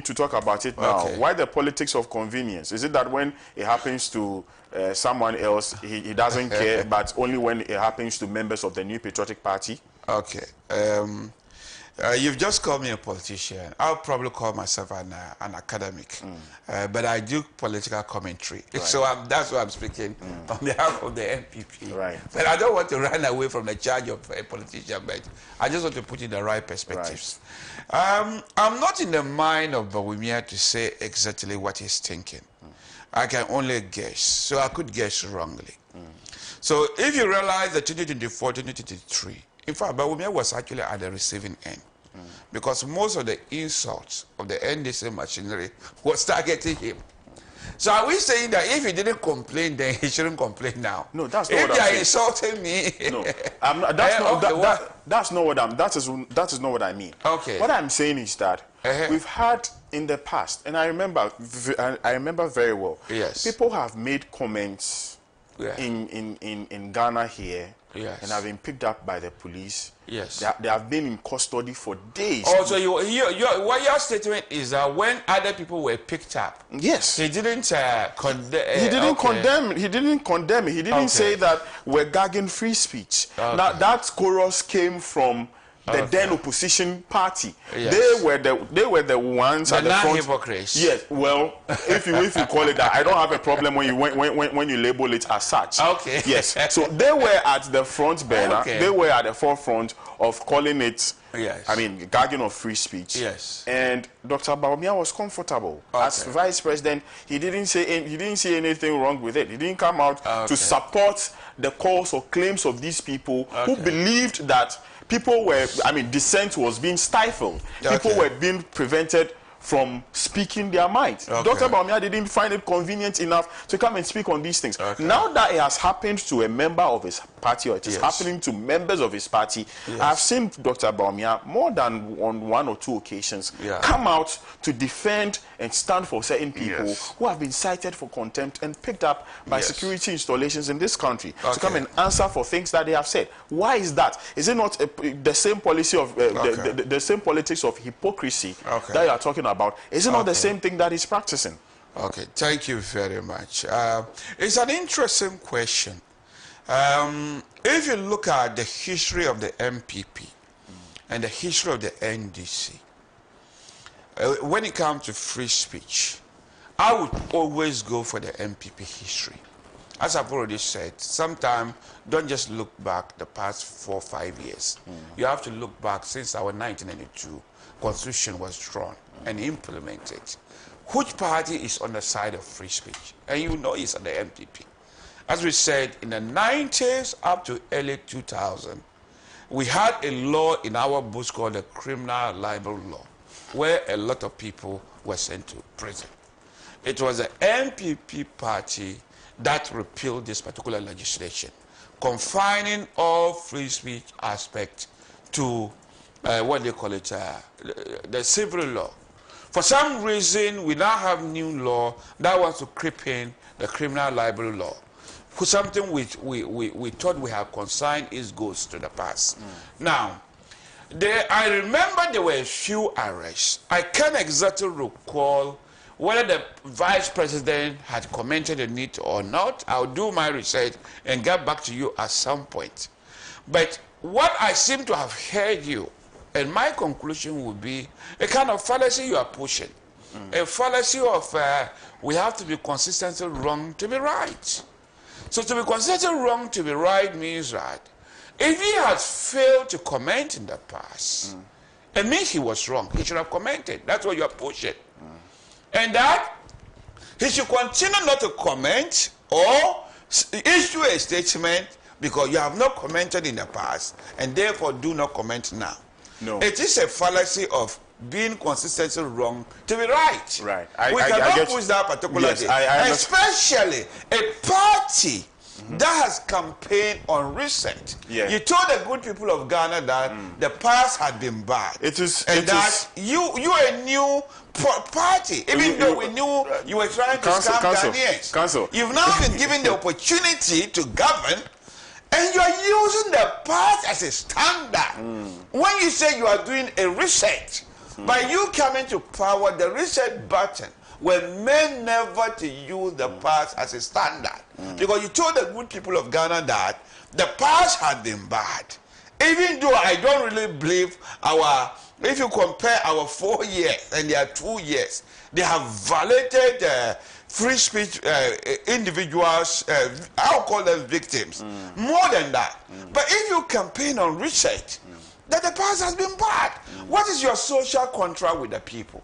to talk about it now? Why the politics of convenience? Is it that when it happens to someone else he doesn't care, but only when it happens to members of the New Patriotic Party? You've just called me a politician. I'll probably call myself an academic, but I do political commentary. So that's why I'm speaking on behalf of the NPP. But I don't want to run away from the charge of a politician, but I just want to put in the right perspectives. I'm not in the mind of Bawumia to say exactly what he's thinking. I can only guess, so I could guess wrongly. So if you realize that 2024, 2023, in fact, Bawumia was actually at the receiving end, because most of the insults of the NDC machinery was targeting him. So are we saying that if he didn't complain, then he shouldn't complain now? No, that's not if what they I'm are insulting me, no, That's not what that is not what I mean. Okay. What I'm saying is that we've had in the past, and I remember very well. Yes. People have made comments Yeah. in Ghana here. Yes. And have been picked up by the police. Yes. They have been in custody for days. Also, what your statement is that when other people were picked up, yes, he didn't condemn. He didn't condemn. He didn't condemn it. He didn't say that we're gagging free speech. Now that chorus came from the then opposition party. Yes. They were the ones at the front. Hypocrites. Yes. Well, if you call it that, I don't have a problem when you label it as such. Okay. Yes. So they were at the front burner. Okay. They were at the forefront of calling it. Yes. I mean, gagging of free speech. Yes. And Dr. Bawumia was comfortable as vice president. He didn't see anything wrong with it. He didn't come out to support the calls or claims of these people who believed that people were, dissent was being stifled. People were being prevented from speaking their minds. Dr. Bawumia didn't find it convenient enough to come and speak on these things. Now that it has happened to a member of his party, or it is happening to members of his party, I've seen Dr. Bawumia more than on 1 or 2 occasions come out to defend and stand for certain people who have been cited for contempt and picked up by security installations in this country to come and answer for things that they have said. Why is that? Is it not the same policy of the same politics of hypocrisy that you are talking about? Is it not the same thing that he's practicing? Okay, thank you very much. It's an interesting question. If you look at the history of the MPP and the history of the NDC, when it comes to free speech, I would always go for the MPP history. As I've already said, sometimes don't just look back the past 4 or 5 years. You have to look back since our 1992 Constitution was drawn and implemented. Which party is on the side of free speech? And you know it's on the MPP. As we said, in the 90s up to early 2000, we had a law in our books called the Criminal Libel Law, where a lot of people were sent to prison. It was the MPP party that repealed this particular legislation, confining all free speech aspects to what they call it, the civil law. For some reason, we now have new law that wants to creep in the criminal libel law. For something which we thought we had consigned its ghost to the past. Now, I remember there were a few arrests. I can't exactly recall whether the vice president had commented on it or not. I'll do my research and get back to you at some point. But what I seem to have heard you, and my conclusion would be a kind of fallacy you are pushing. A fallacy of we have to be consistently wrong to be right. So to be consistently wrong to be right means that if he has failed to comment in the past, it means he was wrong. He should have commented. That's what you are pushing. And that he should continue not to comment or issue a statement because you have not commented in the past and therefore do not comment now. No. It is a fallacy of being consistently wrong to be right. Right. We cannot push that particular thing. Especially a party that has campaigned on reset. You told the good people of Ghana that the past had been bad. You are a new party, even though we knew you were trying to scam Ghanaians. You've now been given the opportunity to govern, and you are using the past as a standard. When you say you are doing a reset, by you coming to power, the reset button were meant never to use the past as a standard. Because you told the good people of Ghana that the past had been bad. Even though I don't really believe if you compare our 4 years and their 2 years, they have violated free speech individuals, I'll call them victims, more than that. But if you campaign on reset, that the past has been bad. What is your social contract with the people?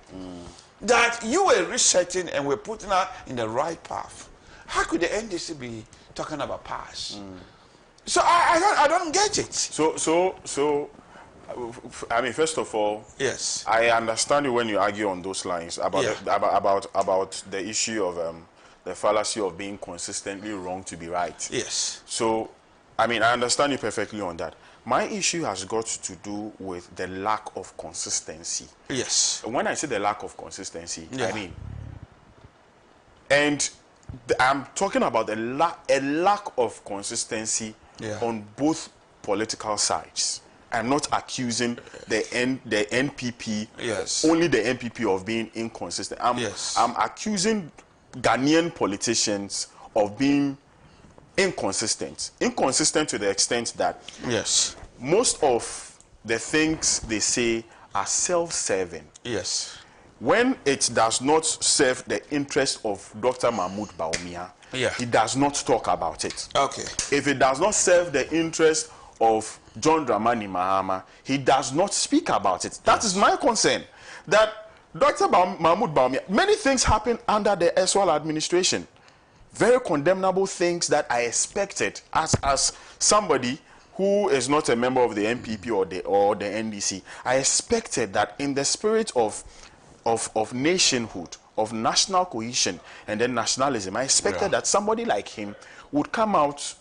That you were resetting and we're putting her in the right path. How could the NDC be talking about past? So I don't get it. So I mean, first of all, yes, I understand you when you argue on those lines about about the issue of the fallacy of being consistently wrong to be right. Yes. So I mean, I understand you perfectly on that. My issue has got to do with the lack of consistency. Yes. When I say the lack of consistency, Yeah. I mean, and I'm talking about a lack of consistency on both political sides. I'm not accusing the NPP, only the NPP of being inconsistent. I'm accusing Ghanaian politicians of being inconsistent to the extent that most of the things they say are self-serving. Yes. When it does not serve the interest of Dr. Mahmoud Bawumia, he does not talk about it. Okay. If it does not serve the interest of John Dramani Mahama, he does not speak about it. That is my concern. That Dr. Mahmoud Bawumia, many things happened under the Eswal administration. Very condemnable things that I expected as somebody who is not a member of the NPP or the NDC. I expected that in the spirit of nationhood, of national cohesion, and then nationalism, I expected that somebody like him would come out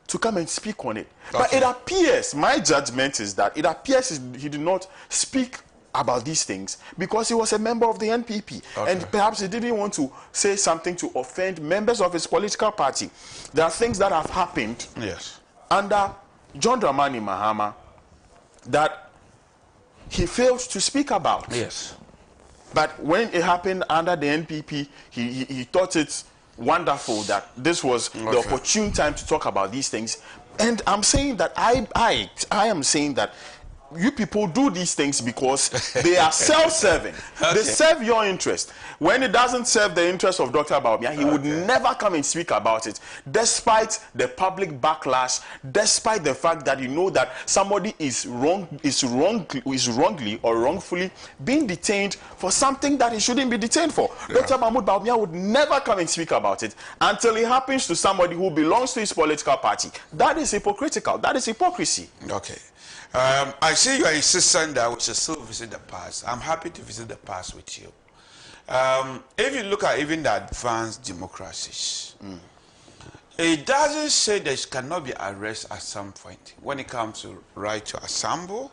to come and speak on it. But it appears, my judgment is that it appears he did not speak about these things because he was a member of the NPP. And perhaps he didn't want to say something to offend members of his political party. There are things that have happened under John Dramani Mahama that he failed to speak about. But when it happened under the NPP, he thought it wonderful that this was the opportune time to talk about these things. And I'm saying that I am saying that you people do these things because they are self-serving. They serve your interest. When it doesn't serve the interest of Dr. Bawumia, he would never come and speak about it, despite the public backlash, despite the fact that you know that somebody is wrongly or wrongfully being detained for something that he shouldn't be detained for. Dr. Mahmoud Bawumia would never come and speak about it until it happens to somebody who belongs to his political party. That is hypocritical. That is hypocrisy. Okay. I see you are insisting that we should still visit the past. I'm happy to visit the past with you. If you look at even the advanced democracies, it doesn't say there cannot be arrest at some point when it comes to right to assemble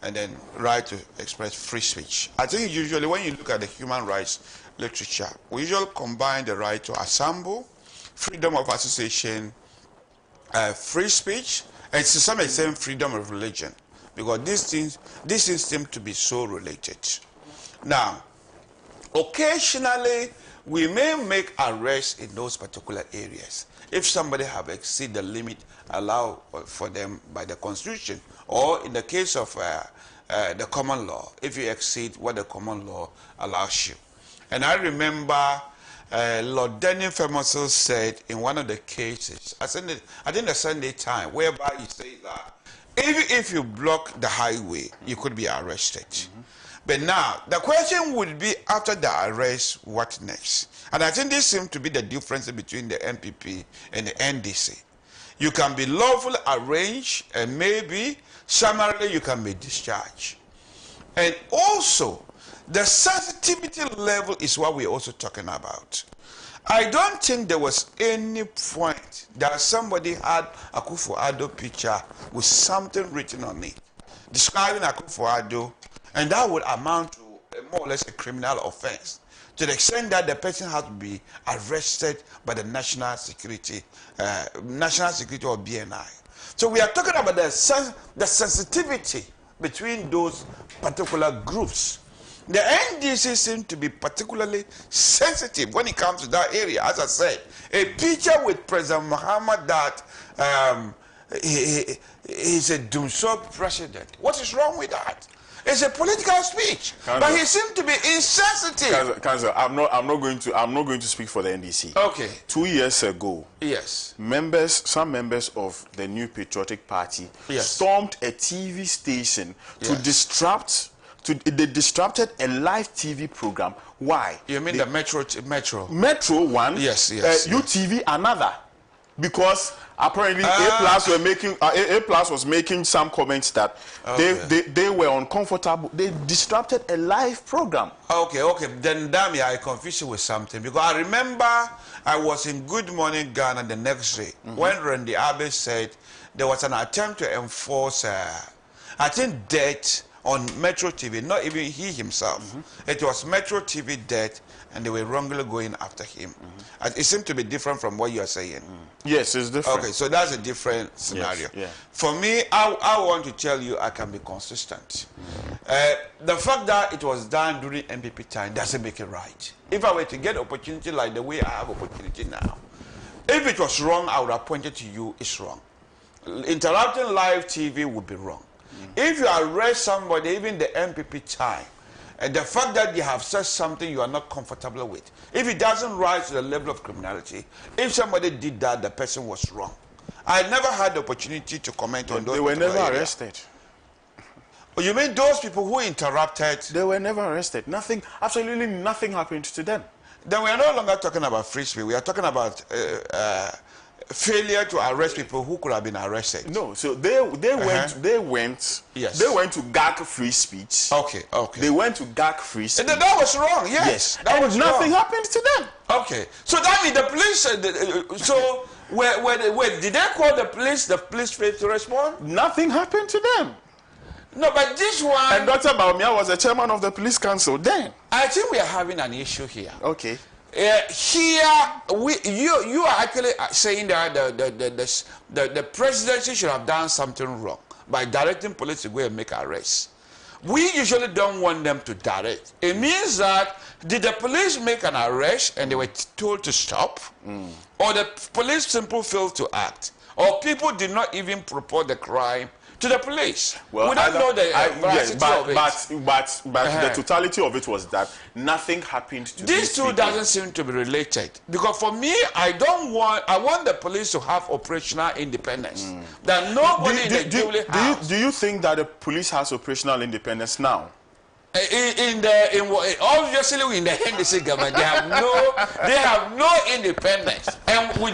and then right to express free speech. I think usually when you look at the human rights literature, we usually combine the right to assemble, freedom of association, free speech, and to some extent freedom of religion, because these things seem to be so related. Now, occasionally we may make arrests in those particular areas if somebody have exceeded the limit allowed for them by the Constitution, or in the case of the common law, if you exceed what the common law allows you. And I remember Lord Denning Fermosil said in one of the cases, I think the Sunday Time, whereby he said that if you block the highway, you could be arrested. But now, the question would be, after the arrest, what next? And I think this seems to be the difference between the NPP and the NDC. You can be lawfully arranged, and maybe summarily you can be discharged. And also, the sensitivity level is what we're also talking about. I don't think there was any point that somebody had a Akufo-Addo picture with something written on it, describing Akufo-Addo, and that would amount to more or less a criminal offense, to the extent that the person had to be arrested by the national security or BNI. So we are talking about the sensitivity between those particular groups. The NDC seems to be particularly sensitive when it comes to that area. As I said, a picture with President Muhammad that he's a doomsday president. What is wrong with that? It's a political speech, but he seemed to be insensitive. Council, I'm not going to speak for the NDC. Okay. 2 years ago, some members of the New Patriotic Party stormed a TV station to disrupt. They disrupted a live TV program. Why? You mean the Metro? Metro one. Yes. UTV another. because apparently A plus was making some comments that they were uncomfortable. They disrupted a live program. Okay. Then, Dami, I confused you with something, because I remember I was in Good Morning Ghana the next day when Randy Abe said there was an attempt to enforce, I think, debt on Metro TV, not even he himself. It was Metro TV debt, and they were wrongly going after him. It seemed to be different from what you are saying. Yes, it's different. Okay, so that's a different scenario. Yes, yeah. For me, I want to tell you I can be consistent. The fact that it was done during MPP time doesn't make it right. If I were to get opportunity like the way I have opportunity now, if it was wrong, I would have pointed to you, it's wrong. Interrupting live TV would be wrong. If you arrest somebody, even the MPP time, and the fact that they have said something you are not comfortable with, if it doesn't rise to the level of criminality, if somebody did that, the person was wrong. I never had the opportunity to comment on those. They were never arrested. Oh, you mean those people who interrupted? They were never arrested. Nothing, absolutely nothing happened to them. Then we are no longer talking about free speech. We are talking about failure to arrest people who could have been arrested. No, so they went Yes. they went to gag free speech. Okay. They went to gag free speech. And that was wrong. Yes. That and was nothing wrong. happened to them. Okay. So that means the police. So where did they call the police? The police failed to respond. Nothing happened to them. No, but this one. And Dr. Baumia was the chairman of the police council then. I think we are having an issue here. Okay. Here, you are actually saying that the presidency should have done something wrong by directing police to go and make arrests. We usually don't want them to direct. It means that did the police make an arrest and they were told to stop, or the police simply failed to act, or people did not even report the crime to the police? Well, we don't know the veracity of it. But the totality of it was that nothing happened to these two. People. Doesn't seem to be related, because for me, I want the police to have operational independence. That nobody in the Jubilee House. Do you think that the police has operational independence now? Obviously in the NDC government they have no independence, and we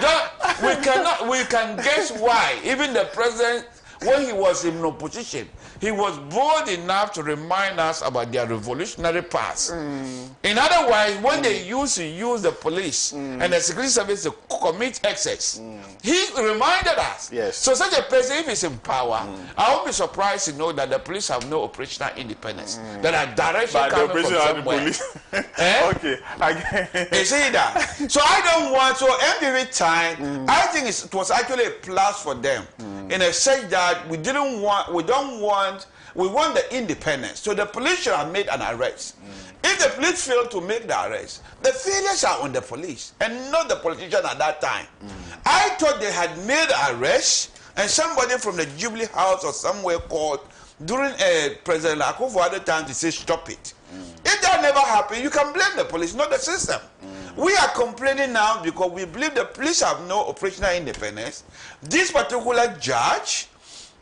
can guess why. Even the president, when he was in opposition, he was bold enough to remind us about their revolutionary past. In other words, when they used to use the police and the security service to commit excess, he reminded us. Yes. So such a person, if he's in power, I won't be surprised to know that the police have no operational independence. That are direction coming from somewhere. Okay. You see that? So I don't want, so every time, I think it was actually a plus for them in a sense that we want the independence. So the police should have made an arrest. If the police failed to make the arrest, the failures are on the police and not the politician at that time. I thought they had made an arrest and somebody from the Jubilee House or somewhere called during President Akufo at the time to say stop it. If that never happened, you can blame the police, not the system. We are complaining now because we believe the police have no operational independence. This particular judge,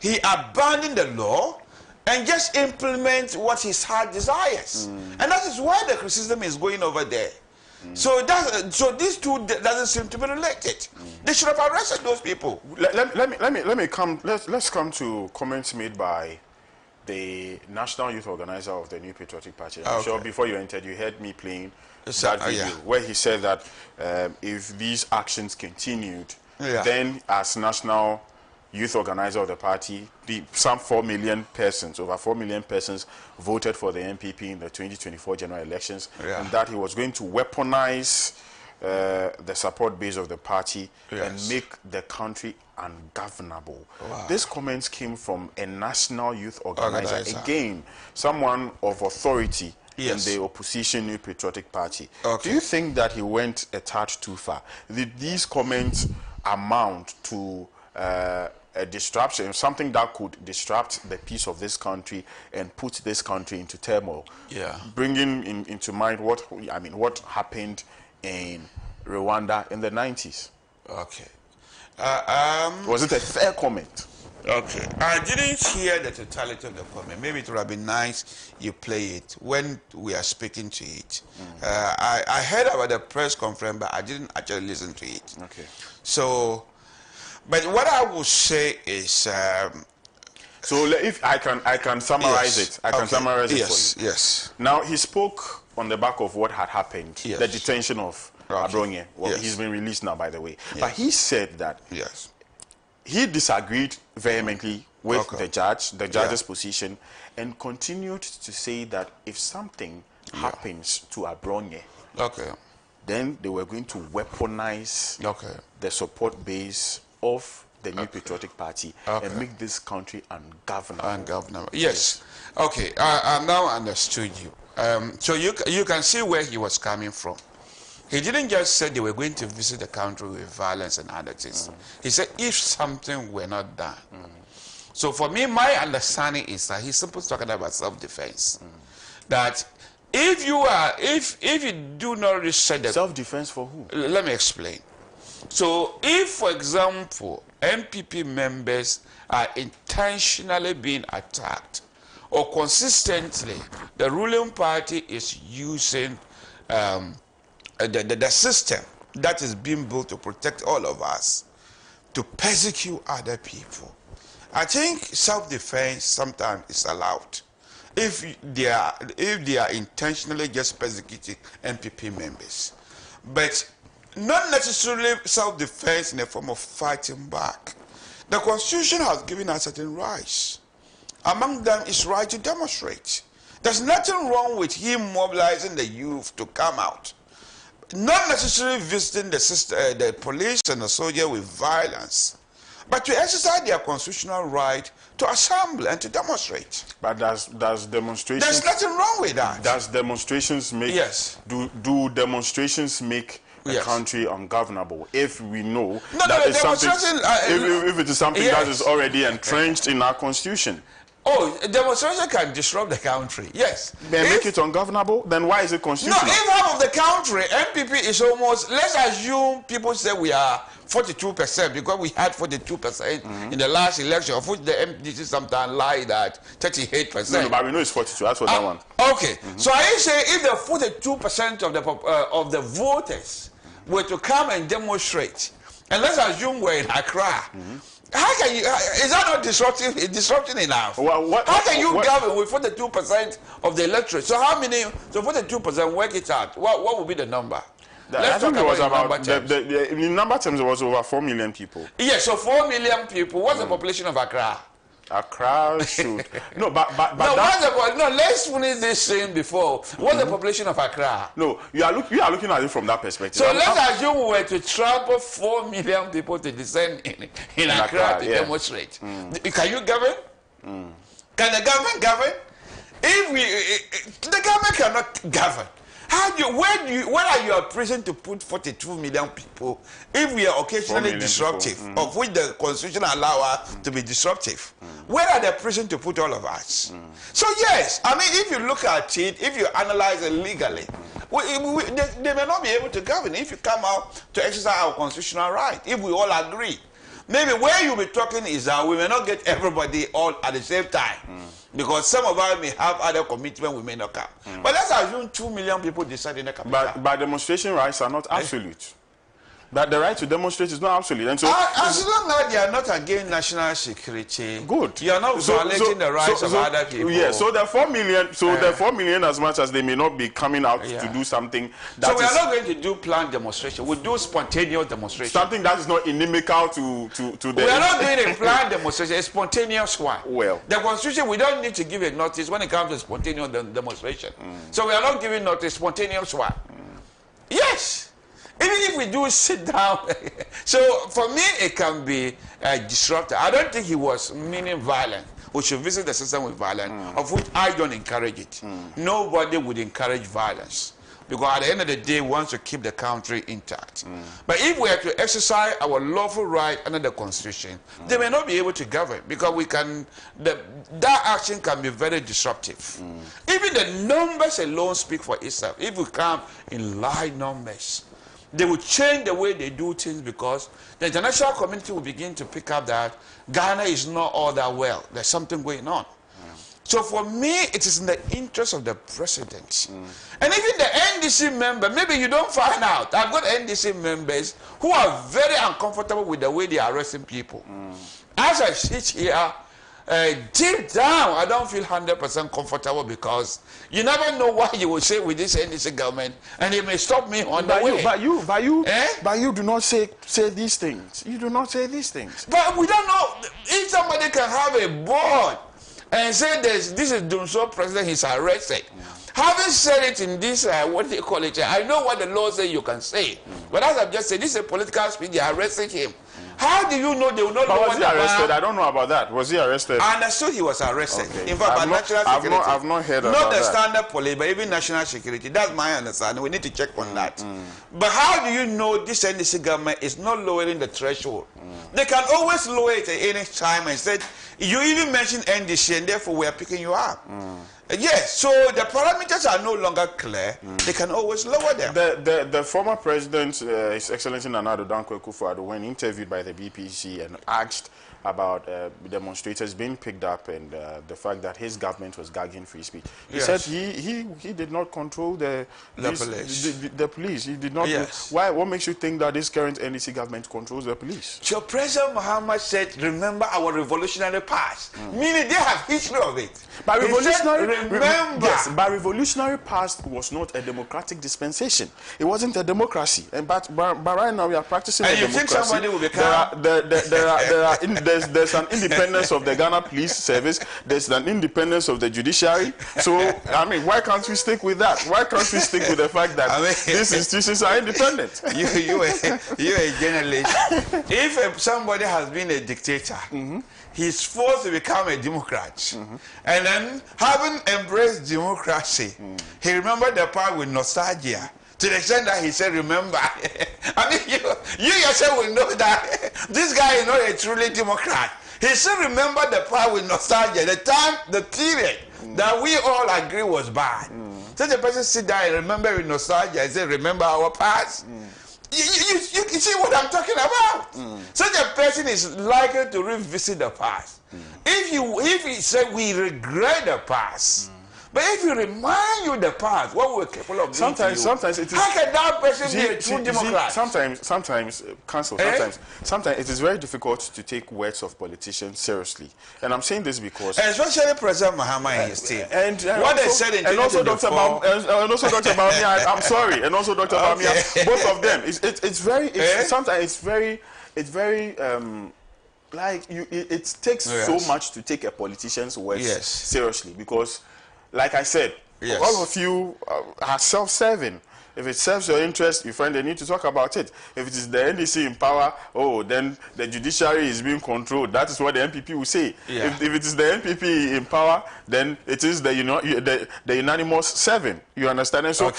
he abandoned the law and just implement what his heart desires. And that is why the criticism is going over there. So these two doesn't seem to be related. They should have arrested those people. Let's come to comments made by the National Youth Organizer of the New Patriotic Party. I'm sure before you entered, you heard me playing that video where he said that if these actions continued, then as National Youth Organizer of the party, some 4 million persons, over 4 million persons voted for the NPP in the 2024 general elections, and that he was going to weaponize the support base of the party and make the country ungovernable. These comments came from a National Youth Organizer. Again, someone of authority in the opposition New Patriotic Party. Do you think that he went a touch too far? Did these comments amount to a disruption, something that could disrupt the peace of this country and put this country into turmoil? Bringing into mind what happened in Rwanda in the 90s. Was it a fair comment? I didn't hear the totality of the comment. Maybe it would have been nice you play it when we are speaking to it. I heard about the press conference, but I didn't actually listen to it. So But what I will say is, so if I can summarize it, I can summarize it for you. Yes. Now he spoke on the back of what had happened, Yes. the detention of Abronye. Well, Yes. he's been released now, by the way. Yes. But he said that Yes. he disagreed vehemently with Okay. the judge's position, and continued to say that if something happens to Abronye, Okay. then they were going to weaponize Okay. the support base of the New Patriotic Party and make this country ungovernable. Ungovernable. Yes. Okay. I now understood you. So you can see where he was coming from. He didn't just say they were going to visit the country with violence and other things. He said if something were not done. So for me, my understanding is that he's simply talking about self-defense. That if you do not reset the Self-defense for who? let me explain. So if, for example, MPP members are intentionally being attacked, or consistently the ruling party is using the system that is being built to protect all of us to persecute other people, I think self-defense sometimes is allowed if they are intentionally just persecuting MPP members, but not necessarily self-defense in the form of fighting back. The Constitution has given us certain rights. Among them is right to demonstrate. There's nothing wrong with him mobilizing the youth to come out, not necessarily visiting the police and the soldier with violence, but to exercise their constitutional right to assemble and to demonstrate. But does demonstrations? There's nothing wrong with that. Does demonstrations make? Yes. Do demonstrations make a Yes. country ungovernable if we know No, that no, it's something? demonstration, If it is something yes. that is already entrenched in our constitution, Oh, a demonstration can disrupt the country. Yes. then make it ungovernable. Then why is it No, constitutional? if half of the country, MPP is almost, let's assume people say we are 42% because we had 42% in the last election, of which the MDC sometimes lied at 38%. No, but we know it's 42. That's what that one. Okay, so I say if the 42% of the voters were to come and demonstrate, and let's assume we're in Accra, how can you? Is that not disrupting enough? Well, How can you govern with 42% of the electorate? So how many? So 42%, work it out. What would be the number? I think it was about number terms. in number terms it was over 4 million people. Yes, so 4 million people. What's the population of Accra? Accra should no, but No, let's finish this thing before. What's the population of Accra? no, you are looking at it from that perspective. So let's assume we were to trample 4 million people to descend in Accra to demonstrate. Can you govern? Can the government govern? The government cannot govern. Where are you at present to put 42 million people if we are occasionally disruptive, of which the Constitution allows us to be disruptive? Where are they present to put all of us? So yes, I mean, if you look at it, if you analyze it legally, they may not be able to govern if you come out to exercise our constitutional right, if we all agree. Maybe where you'll be talking is that we may not get everybody all at the same time. Because some of us may have other commitment, we may not come. But let's assume 2 million people decide in the capital. But demonstration rights are not absolute. That the right to demonstrate is not absolute. And so, as long as they are not against national security, good. You are not violating the rights of other people. Yeah. So the 4 million. The 4 million, as much as they may not be coming out to do something. So we are not going to do planned demonstration. We do spontaneous demonstration. Something that is not inimical to the. We are not doing a planned demonstration. A spontaneous one. Well, the Constitution, we don't need to give a notice when it comes to spontaneous demonstration. So we are not giving notice. Spontaneous one. Yes. Even if we do sit down, so for me it can be disruptive. I don't think he was meaning violent. We should visit the system with violence, of which I don't encourage it. Nobody would encourage violence, because at the end of the day, we want to keep the country intact. But if we are to exercise our lawful right under the Constitution, they may not be able to govern, because we can. That action can be very disruptive. Even the numbers alone speak for itself. If we come in large numbers, they will change the way they do things, because the international community will begin to pick up that Ghana is not all that well. There's something going on. So for me, it is in the interest of the president. And even the NDC member, maybe you don't find out. I've got NDC members who are very uncomfortable with the way they are arresting people. As I sit here, deep down, I don't feel 100% comfortable because you never know what you will say with this NDC government, and it may stop me on the way. But you do not say these things. You do not say these things. But we don't know if somebody can have a board and say this is Dunso president, he's arrested. Having said it in this, what do you call it? I know what the law says you can say. But as I've just said, this is a political speech, they are arresting him. How do you know they will not know was he arrested? I don't know about that. Was he arrested? I understood he was arrested. Okay. In fact, by national security. I've not heard about that. Not the standard police, but even national security. That's my understanding. We need to check on that. But how do you know this NDC government is not lowering the threshold? They can always lower it at any time and say, you even mentioned NDC and therefore we are picking you up. Yes, so the parameters are no longer clear. They can always lower them. The former president, His Excellency Nana Addo Dankwa Akufo-Addo, when interviewed by the BPC and asked about demonstrators being picked up and the fact that his government was gagging free speech, he said he did not control the police. He did not. Why? What makes you think that this current NDC government controls the police? So President Muhammad said, "Remember our revolutionary past," meaning they have history of it. But revolutionary past was not a democratic dispensation. It wasn't a democracy. But right now we are practicing and a democracy. And you think somebody will become... There's an independence of the Ghana Police Service. There's an independence of the judiciary. So, I mean, why can't we stick with that? Why can't we stick with the fact that these institutions are independent? You're a journalist. If somebody has been a dictator, he's forced to become a democrat. And then, having embraced democracy, he remembered the part with nostalgia. To the extent that he said, remember. I mean, you yourself will know that this guy is not a truly Democrat. He still remembered the part with nostalgia, the period that we all agree was bad. So the person sit down and remember with nostalgia and say, remember our past. You see what I'm talking about? Such a person is likely to revisit the past. If he said we regret the past, but if you remind you the past, what we're capable of doing sometimes it is. How can that person be a true Democrat? Sometimes, Council, sometimes it is very difficult to take words of politicians seriously. And I'm saying this because... Especially President Muhammad and his team. And what they said in 2024... And also Dr. Bawumia, I'm sorry, and also Dr. Bawumia, both of them. Sometimes it's very... like, it takes so much to take a politician's words seriously because... Like I said, all of you are self-serving. If it serves your interest, you find the need to talk about it. If it is the NDC in power, then the judiciary is being controlled. That is what the NPP will say. If it is the NPP in power, then it is the unanimous 7. You understand? And so,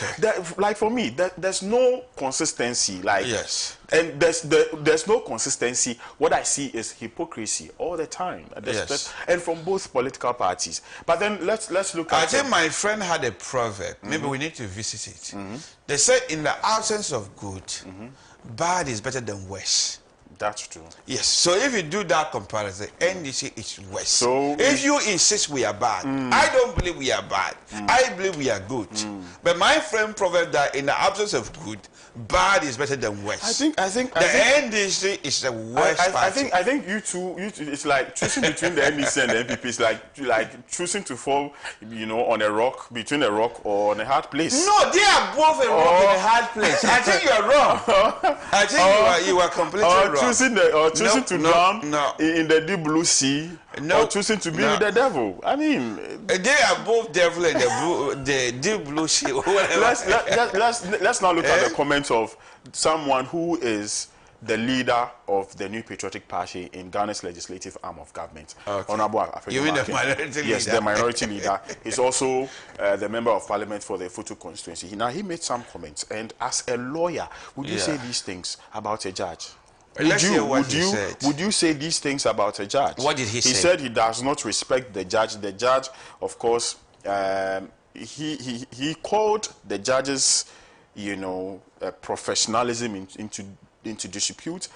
like for me, there's no consistency. Like and there's no consistency. What I see is hypocrisy all the time. And from both political parties. But then let's look at... I think my friend had a proverb. Maybe we need to visit it. They say in the absence of good, bad is better than worse. That's true. Yes. So if you do that comparison, NDC is worse. So if you insist we are bad, I don't believe we are bad. I believe we are good. But my friend proverb that in the absence of good, bad is better than worse. I think the NDC is the worst party. I think you two, it's like choosing between the NDC and the NPP. It's like choosing to fall, on a rock, between a rock or on a hard place. No, they are both a rock and a hard place. I think you are wrong. I think you are completely wrong. Choosing to drown in the deep blue sea, or choosing to be with the devil. I mean, they are both devil and the deep blue sea. Let's now look at the comments of someone who is the leader of the New Patriotic Party in Ghana's legislative arm of government. Honorable African. You mean the minority leader? Yes, the minority leader. He's also the member of parliament for the Futu constituency. He made some comments, and as a lawyer, would you say these things about a judge? Would you say these things about a judge? What did he say? He said he does not respect the judge. The judge, of course, he called the judge's, professionalism into dispute,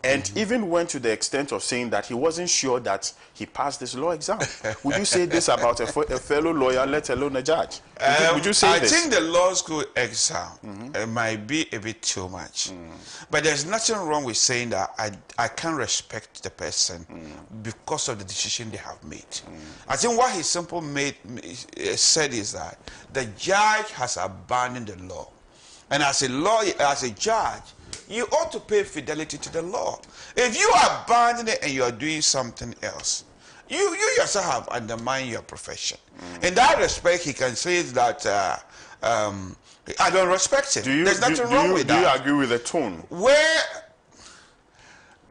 and even went to the extent of saying that he wasn't sure that he passed this law exam. Would you say this about a fellow lawyer, let alone a judge? Would you say this? I think the law school exam might be a bit too much. But there's nothing wrong with saying that I can respect the person because of the decision they have made. I think what he simply said is that the judge has abandoned the law. And as a lawyer, as a judge, you ought to pay fidelity to the law. If you abandon it and you are doing something else, you yourself have undermined your profession. In that respect, he can say that I don't respect it. There's nothing wrong with that. Do you agree with the tone? Where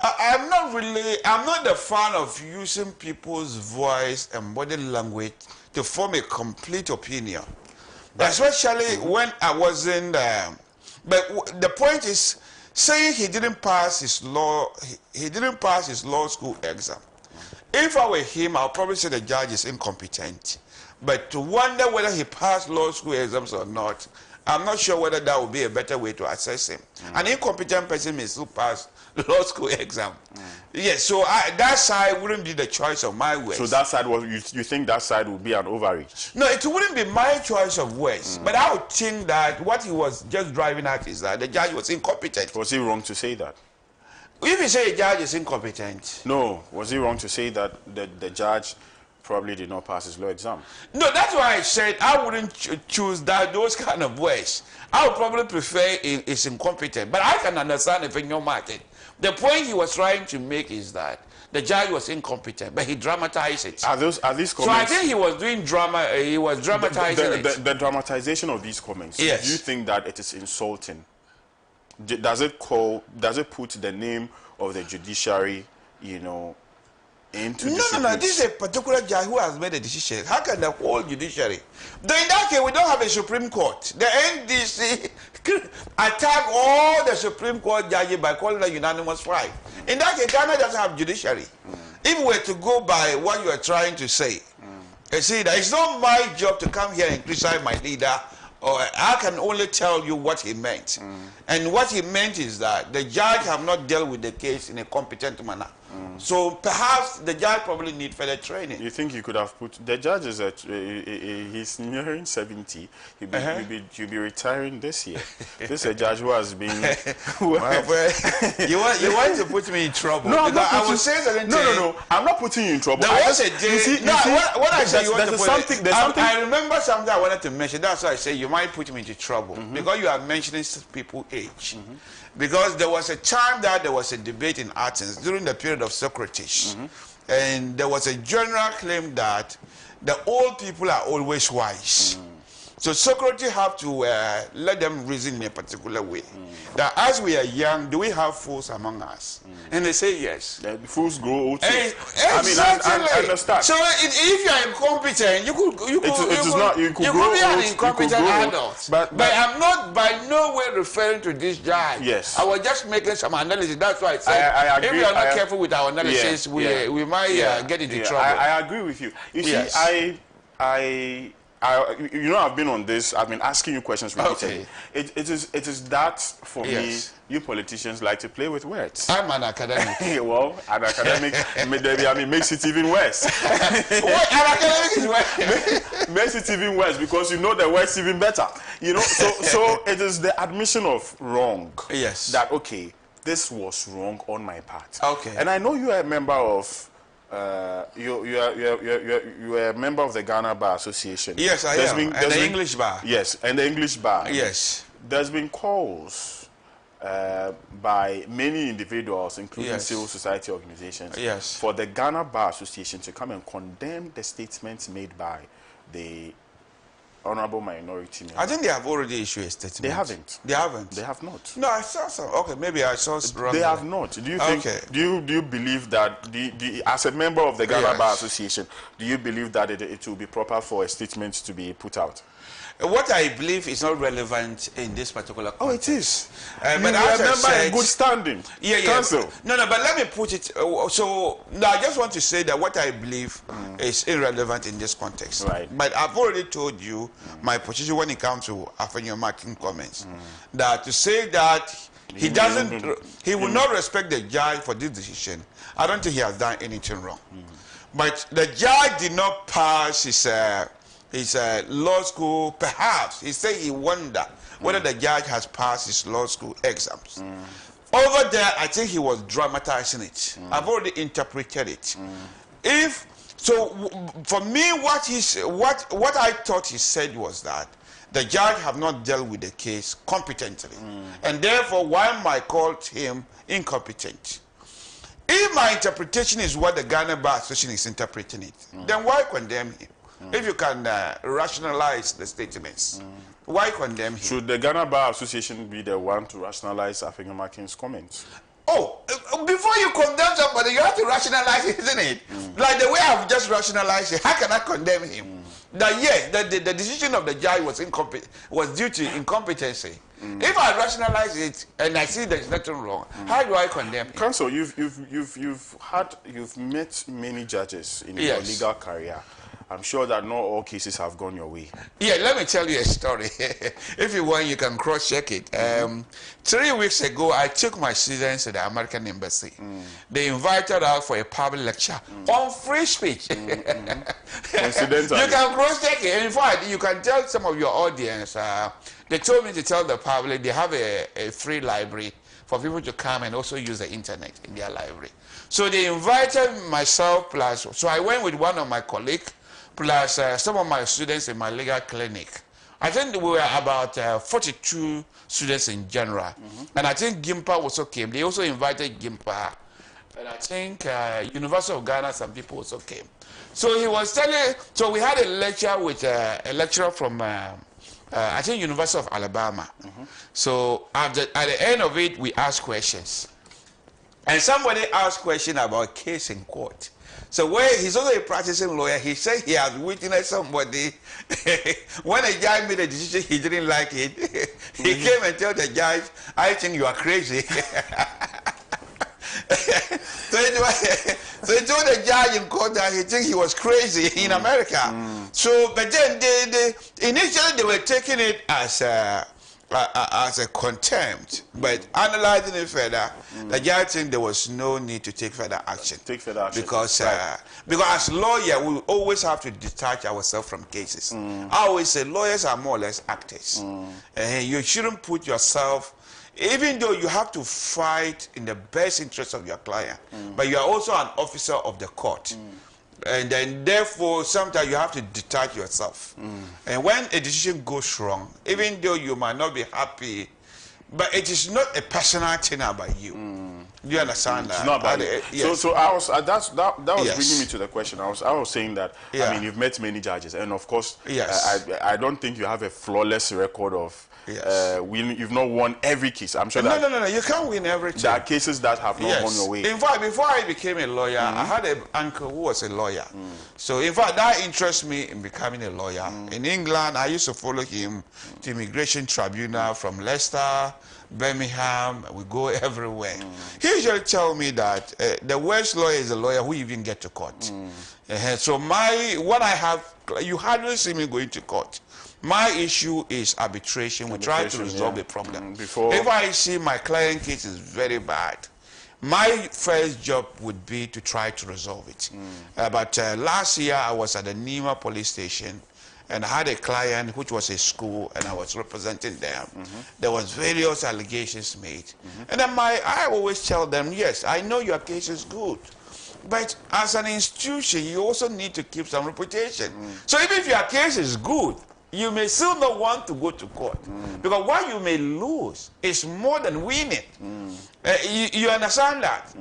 I'm not the fan of using people's voice and body language to form a complete opinion. Especially when I wasn't, but the point is, saying he didn't pass his law school exam. If I were him, I'll probably say the judge is incompetent. But to wonder whether he passed law school exams or not, I'm not sure whether that would be a better way to assess him. An incompetent person may still pass the law school exam. Yes, so that side wouldn't be the choice of my words. So that side, you think that side would be an overreach? No, it wouldn't be my choice of words. But I would think that what he was just driving at is that the judge was incompetent. Was he wrong to say that? If you say a judge is incompetent. No, was he wrong to say that the judge probably did not pass his law exam? No, that's why I said I wouldn't choose those kind of words. I would probably prefer it's incompetent. But I can understand if in your market. The point he was trying to make is that the judge was incompetent, but he dramatized it. Are these comments? So I think he was doing drama. He was dramatizing it. The dramatization of these comments. Yes. Do you think that it is insulting? Does it put the name of the judiciary, into No. This is a particular judge who has made a decision. How can the whole judiciary? Then in that case, we don't have a Supreme Court. The NDC attack all the Supreme Court judges by calling a unanimous 5. In that case, Ghana doesn't have judiciary. If we were to go by what you are trying to say, you see that it's not my job to come here and criticize my leader. Or I can only tell you what he meant. And what he meant is that the judge have not dealt with the case in a competent manner. So perhaps the judge probably need further training. You think you could have put the judge is he's nearing 70. He'll be retiring this year. This is a judge who has been. You want to put me in trouble? No, I will say something. No. I'm not putting you in trouble. There was a day. What I say you want to put something. I remember something I wanted to mention. That's why I say you might put me into trouble because you are mentioning people's age. Because there was a time that there was a debate in Athens during the period of Socrates, and there was a general claim that the old people are always wise. So Socrates have to let them reason in a particular way. That as we are young, do we have fools among us? And they say yes. The fools grow old too. Exactly. I understand. So if you are incompetent, you could be an incompetent adult. But I'm not by no way referring to this judge. Yes. I was just making some analysis. That's why I said I agree. If we are not careful with our analysis, we might get into trouble. I agree with you. You see, I've been on this. I've been asking you questions repeatedly. Okay. It is that for me. You politicians like to play with words. I'm an academic. Well, an academic makes it even worse. What an academic is worse? Makes it even worse because you know the words even better. So it is the admission of wrong. Yes. That okay, this was wrong on my part. Okay. And I know you are a member of. You are a member of the Ghana Bar Association. Yes, I am. And the English Bar. Yes, and the English Bar. Yes. There's been calls by many individuals, including civil society organizations, for the Ghana Bar Association to come and condemn the statements made by the honorable minority member. I think they have already issued a statement. They haven't. They haven't. They have not. No, I saw some. Okay, maybe I saw wrong. They have not. Do you think? Okay. Do you believe that? As a member of the Ghana Bar Association, do you believe that it will be proper for a statement to be put out? What I believe is not relevant in this particular context. Oh, it is. But as I said, in good standing. Council. No, but let me put it. So no, I just want to say that what I believe is irrelevant in this context. Right. But I've already told you my position when it comes to Afenyo making comments. That to say that He doesn't. He will not respect the judge for this decision. I don't think he has done anything wrong. But the judge did not pass his law school. Perhaps he said he wondered whether the judge has passed his law school exams. Over there, I think he was dramatizing it. I've already interpreted it. If so, for me, what I thought he said was that the judge have not dealt with the case competently, and therefore, why called him incompetent? If my interpretation is what the Ghana Bar Association is interpreting it, then why condemn him? If you can rationalize the statements, why condemn him? Should the Ghana Bar Association be the one to rationalize Afenyomakin's comments? Oh, before you condemn somebody, you have to rationalize it, isn't it? Like the way I've just rationalized it, how can I condemn him? That yes, the decision of the judge was due to incompetency. If I rationalize it and I see there's nothing wrong, how do I condemn him? Counsel, you've met many judges in your legal career. I'm sure that not all cases have gone your way. Yeah, let me tell you a story. If you want, you can cross-check it. 3 weeks ago, I took my students to the American Embassy. They invited us for a public lecture on free speech. Coincidentally. You can cross-check it. In fact, you can tell some of your audience, they told me to tell the public they have a free library for people to come and also use the internet in their library. So they invited myself plus, so I went with one of my colleagues, plus some of my students in my legal clinic. I think we were about 42 students in general. And I think GIMPA also came. They also invited GIMPA. And I think University of Ghana, some people also came. So he was telling, so we had a lecture with a lecturer from, I think, University of Alabama. So at the end of it, we asked questions. And somebody asked question about case in court. So where he's also a practicing lawyer, he said he has witnessed somebody, when a judge made a decision he didn't like it, he came and told the judge, I think you are crazy. So he told the judge in court that he think he was crazy in America. So, but then initially they were taking it as a contempt, but analyzing it further, the judge think there was no need to take further action. Because as lawyer, we always have to detach ourselves from cases. I always say lawyers are more or less actors. You shouldn't put yourself, even though you have to fight in the best interest of your client, but you are also an officer of the court. And then therefore sometimes you have to detach yourself. And when a decision goes wrong, even though you might not be happy, but it is not a personal thing about you. Do you understand that? It's not about it. Yes. So I was that was bringing me to the question. I was saying that I mean you've met many judges, and of course I don't think you have a flawless record of you've not won every case. I'm sure that no, you can't win everything. There are cases that have not gone your way. In fact, before I became a lawyer, I had an uncle who was a lawyer. So in fact, that interests me in becoming a lawyer. In England, I used to follow him to immigration tribunal from Leicester, Birmingham. We go everywhere. He usually tell me that the worst lawyer is a lawyer who even get to court. So you hardly see me going to court. My issue is arbitration. We try to resolve the problem. If I see my client case is very bad, my first job would be to try to resolve it. But last year I was at the Nima police station, and I had a client which was a school, and I was representing them. There was various allegations made. And then I always tell them, yes, I know your case is good, but as an institution, you also need to keep some reputation. So even if your case is good, you may still not want to go to court, because what you may lose is more than winning. You understand that?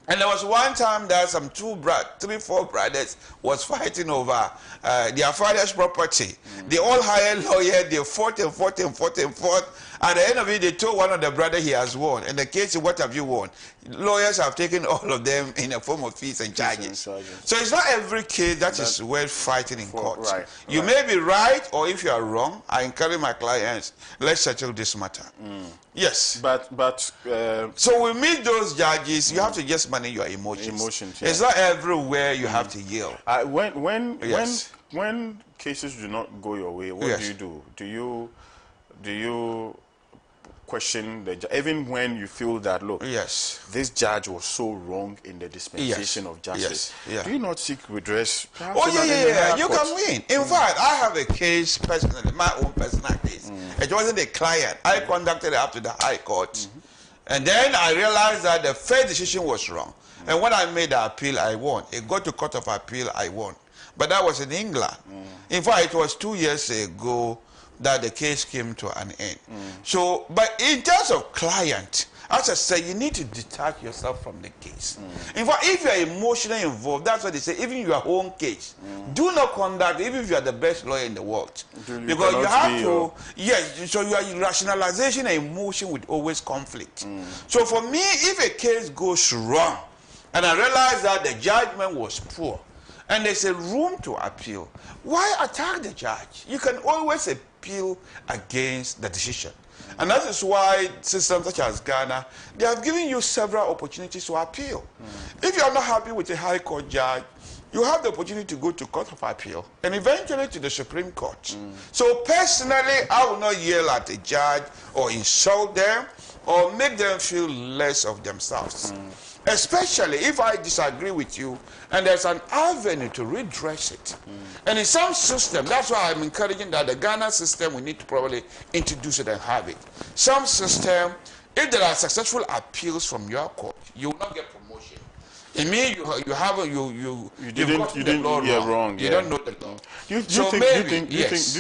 And there was one time that some 3-4 brothers was fighting over their father's property. They all hired lawyers, they fought and fought and fought and fought. At the end of it, they told one of the brothers he has won. And the case is, what have you won? Lawyers have taken all of them in a form of fees and charges. So it's not every case that is worth fighting in court. You may be right, or if you are wrong, I encourage my clients, let's settle this matter. Yes. So we meet those judges, you have to just manage your emotions. It's not everywhere you have to yield. When cases do not go your way, what do you do? Do you question the judge, even when you feel that, look, yes, this judge was so wrong in the dispensation of justice, do you not seek redress? Oh, yeah. You can win. In fact, I have a case personally, my own personal case. It wasn't a client. I conducted it up to the High Court. And then I realized that the first decision was wrong. And when I made the appeal, I won. It got to Court of Appeal, I won. But that was in England. In fact, it was 2 years ago that the case came to an end. So, but in terms of client, as I said, you need to detach yourself from the case. In fact, if you are emotionally involved, that's what they say, even your own case, do not conduct, even if you are the best lawyer in the world. Because you have to, yes, so your rationalization and emotion would always conflict. So for me, if a case goes wrong, and I realize that the judgment was poor, and there's a room to appeal, why attack the judge? You can always appeal against the decision. And that is why systems such as Ghana, they have given you several opportunities to appeal. If you are not happy with a High Court judge, you have the opportunity to go to Court of Appeal and eventually to the Supreme Court. So personally, I will not yell at a judge or insult them or make them feel less of themselves. Especially if I disagree with you and there's an avenue to redress it. And in some system, that's why I'm encouraging that the Ghana system, we need to probably introduce it and have it. Some system, if there are successful appeals from your court, you will not get promotion. It means you didn't know the law wrong. You don't know the law. Do you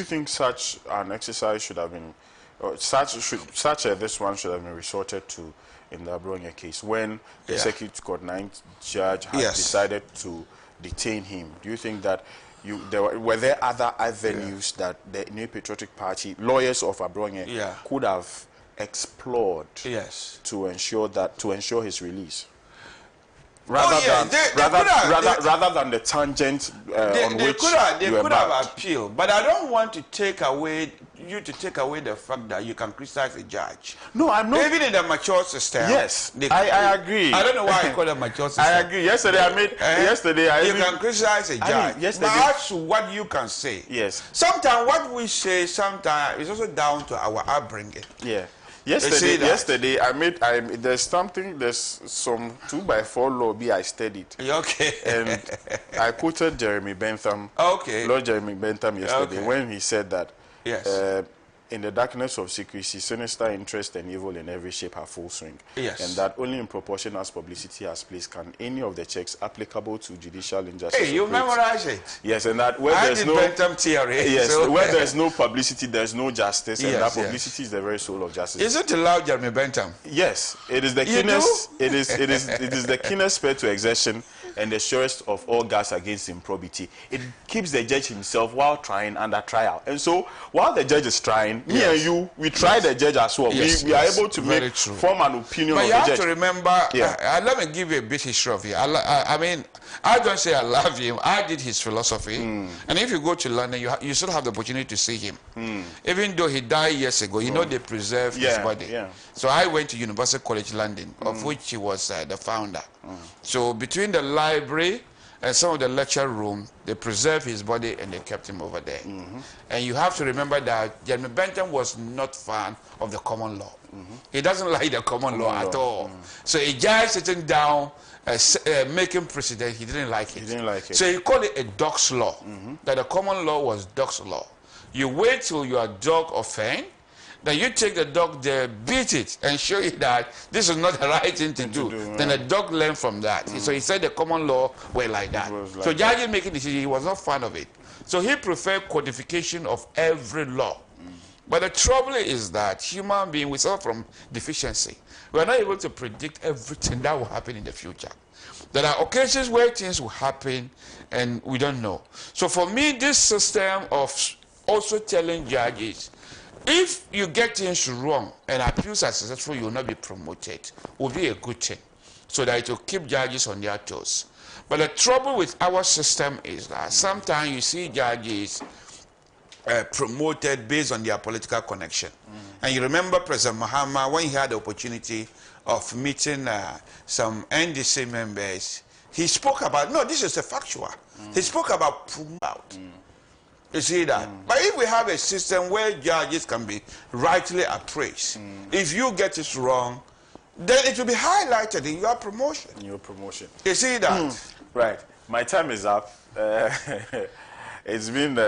think such an exercise should have been, or this one should have been resorted to in the Abronia case, when the Circuit Court 9th judge had decided to detain him? Do you think that were there other avenues that the New Patriotic Party, lawyers of Abronia, could have explored to ensure his release? Rather than the tangent on which they could have appealed, but I don't want to take away the fact that you can criticize a judge. No, I'm not. Even in the mature system. Yes, I agree. I don't know why I call it mature system. I agree. Yesterday, you can criticize a judge. But that's what you can say. Yes. Sometimes what we say, sometimes it's also down to our upbringing. Yeah. Yesterday, there's some 2x4 law I studied. Okay. And I quoted Jeremy Bentham. Okay. Lord Jeremy Bentham yesterday when he said that in the darkness of secrecy, sinister interest and evil in every shape have full swing. Yes. And that only in proportion as publicity has place can any of the checks applicable to judicial injustice. Hey, you memorize it. Yes, and that where there's no Bentham theory. Yes, so where there's no publicity, there's no justice, and that publicity is the very soul of justice. Is it allowed, Jeremy Bentham? Yes, it is the keenest. It is the keenest spur to exertion and the surest of all guards against improbity. It keeps the judge himself while trying under trial. And so while the judge is trying, me and you, we try the judge as well. We are able to form an opinion of the judge. But you have to remember, let me give you a bit history of it. I mean, I don't say I love him. I did his philosophy. And if you go to London, you still have the opportunity to see him. Even though he died years ago, you know they preserve his body. So I went to University College London, of which he was the founder. So between the library and some of the lecture room, they preserved his body and they kept him over there. And you have to remember that Jeremy Bentham was not fan of the common law. He doesn't like the common law at all. So a judge sitting down, making precedent, he didn't like it. He didn't like it. So he called it a dog's law, that the common law was dog's law. You wait till your dog offend, then you take the dog there, beat it, and show it that this is not the right thing to do. Then the dog learned from that. So he said the common law were like that. So judge making decision, he was not fan of it. So he preferred codification of every law. But the trouble is that human beings, we suffer from deficiency. We are not able to predict everything that will happen in the future. There are occasions where things will happen and we don't know. So for me, this system of also telling judges, if you get things wrong and appeals are successful, you will not be promoted, will be a good thing, so that it will keep judges on their toes. But the trouble with our system is that sometimes you see judges promoted based on their political connection. And you remember President Mahama, when he had the opportunity of meeting some NDC members, he spoke about, no, this is a factual, he spoke about promote. You see that? But if we have a system where judges can be rightly appraised, if you get it wrong, then it will be highlighted in your promotion. You see that? Right. My time is up. It's been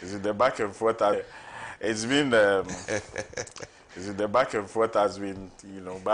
is it the back and forth? It's been is it the back and forth has been, you know, but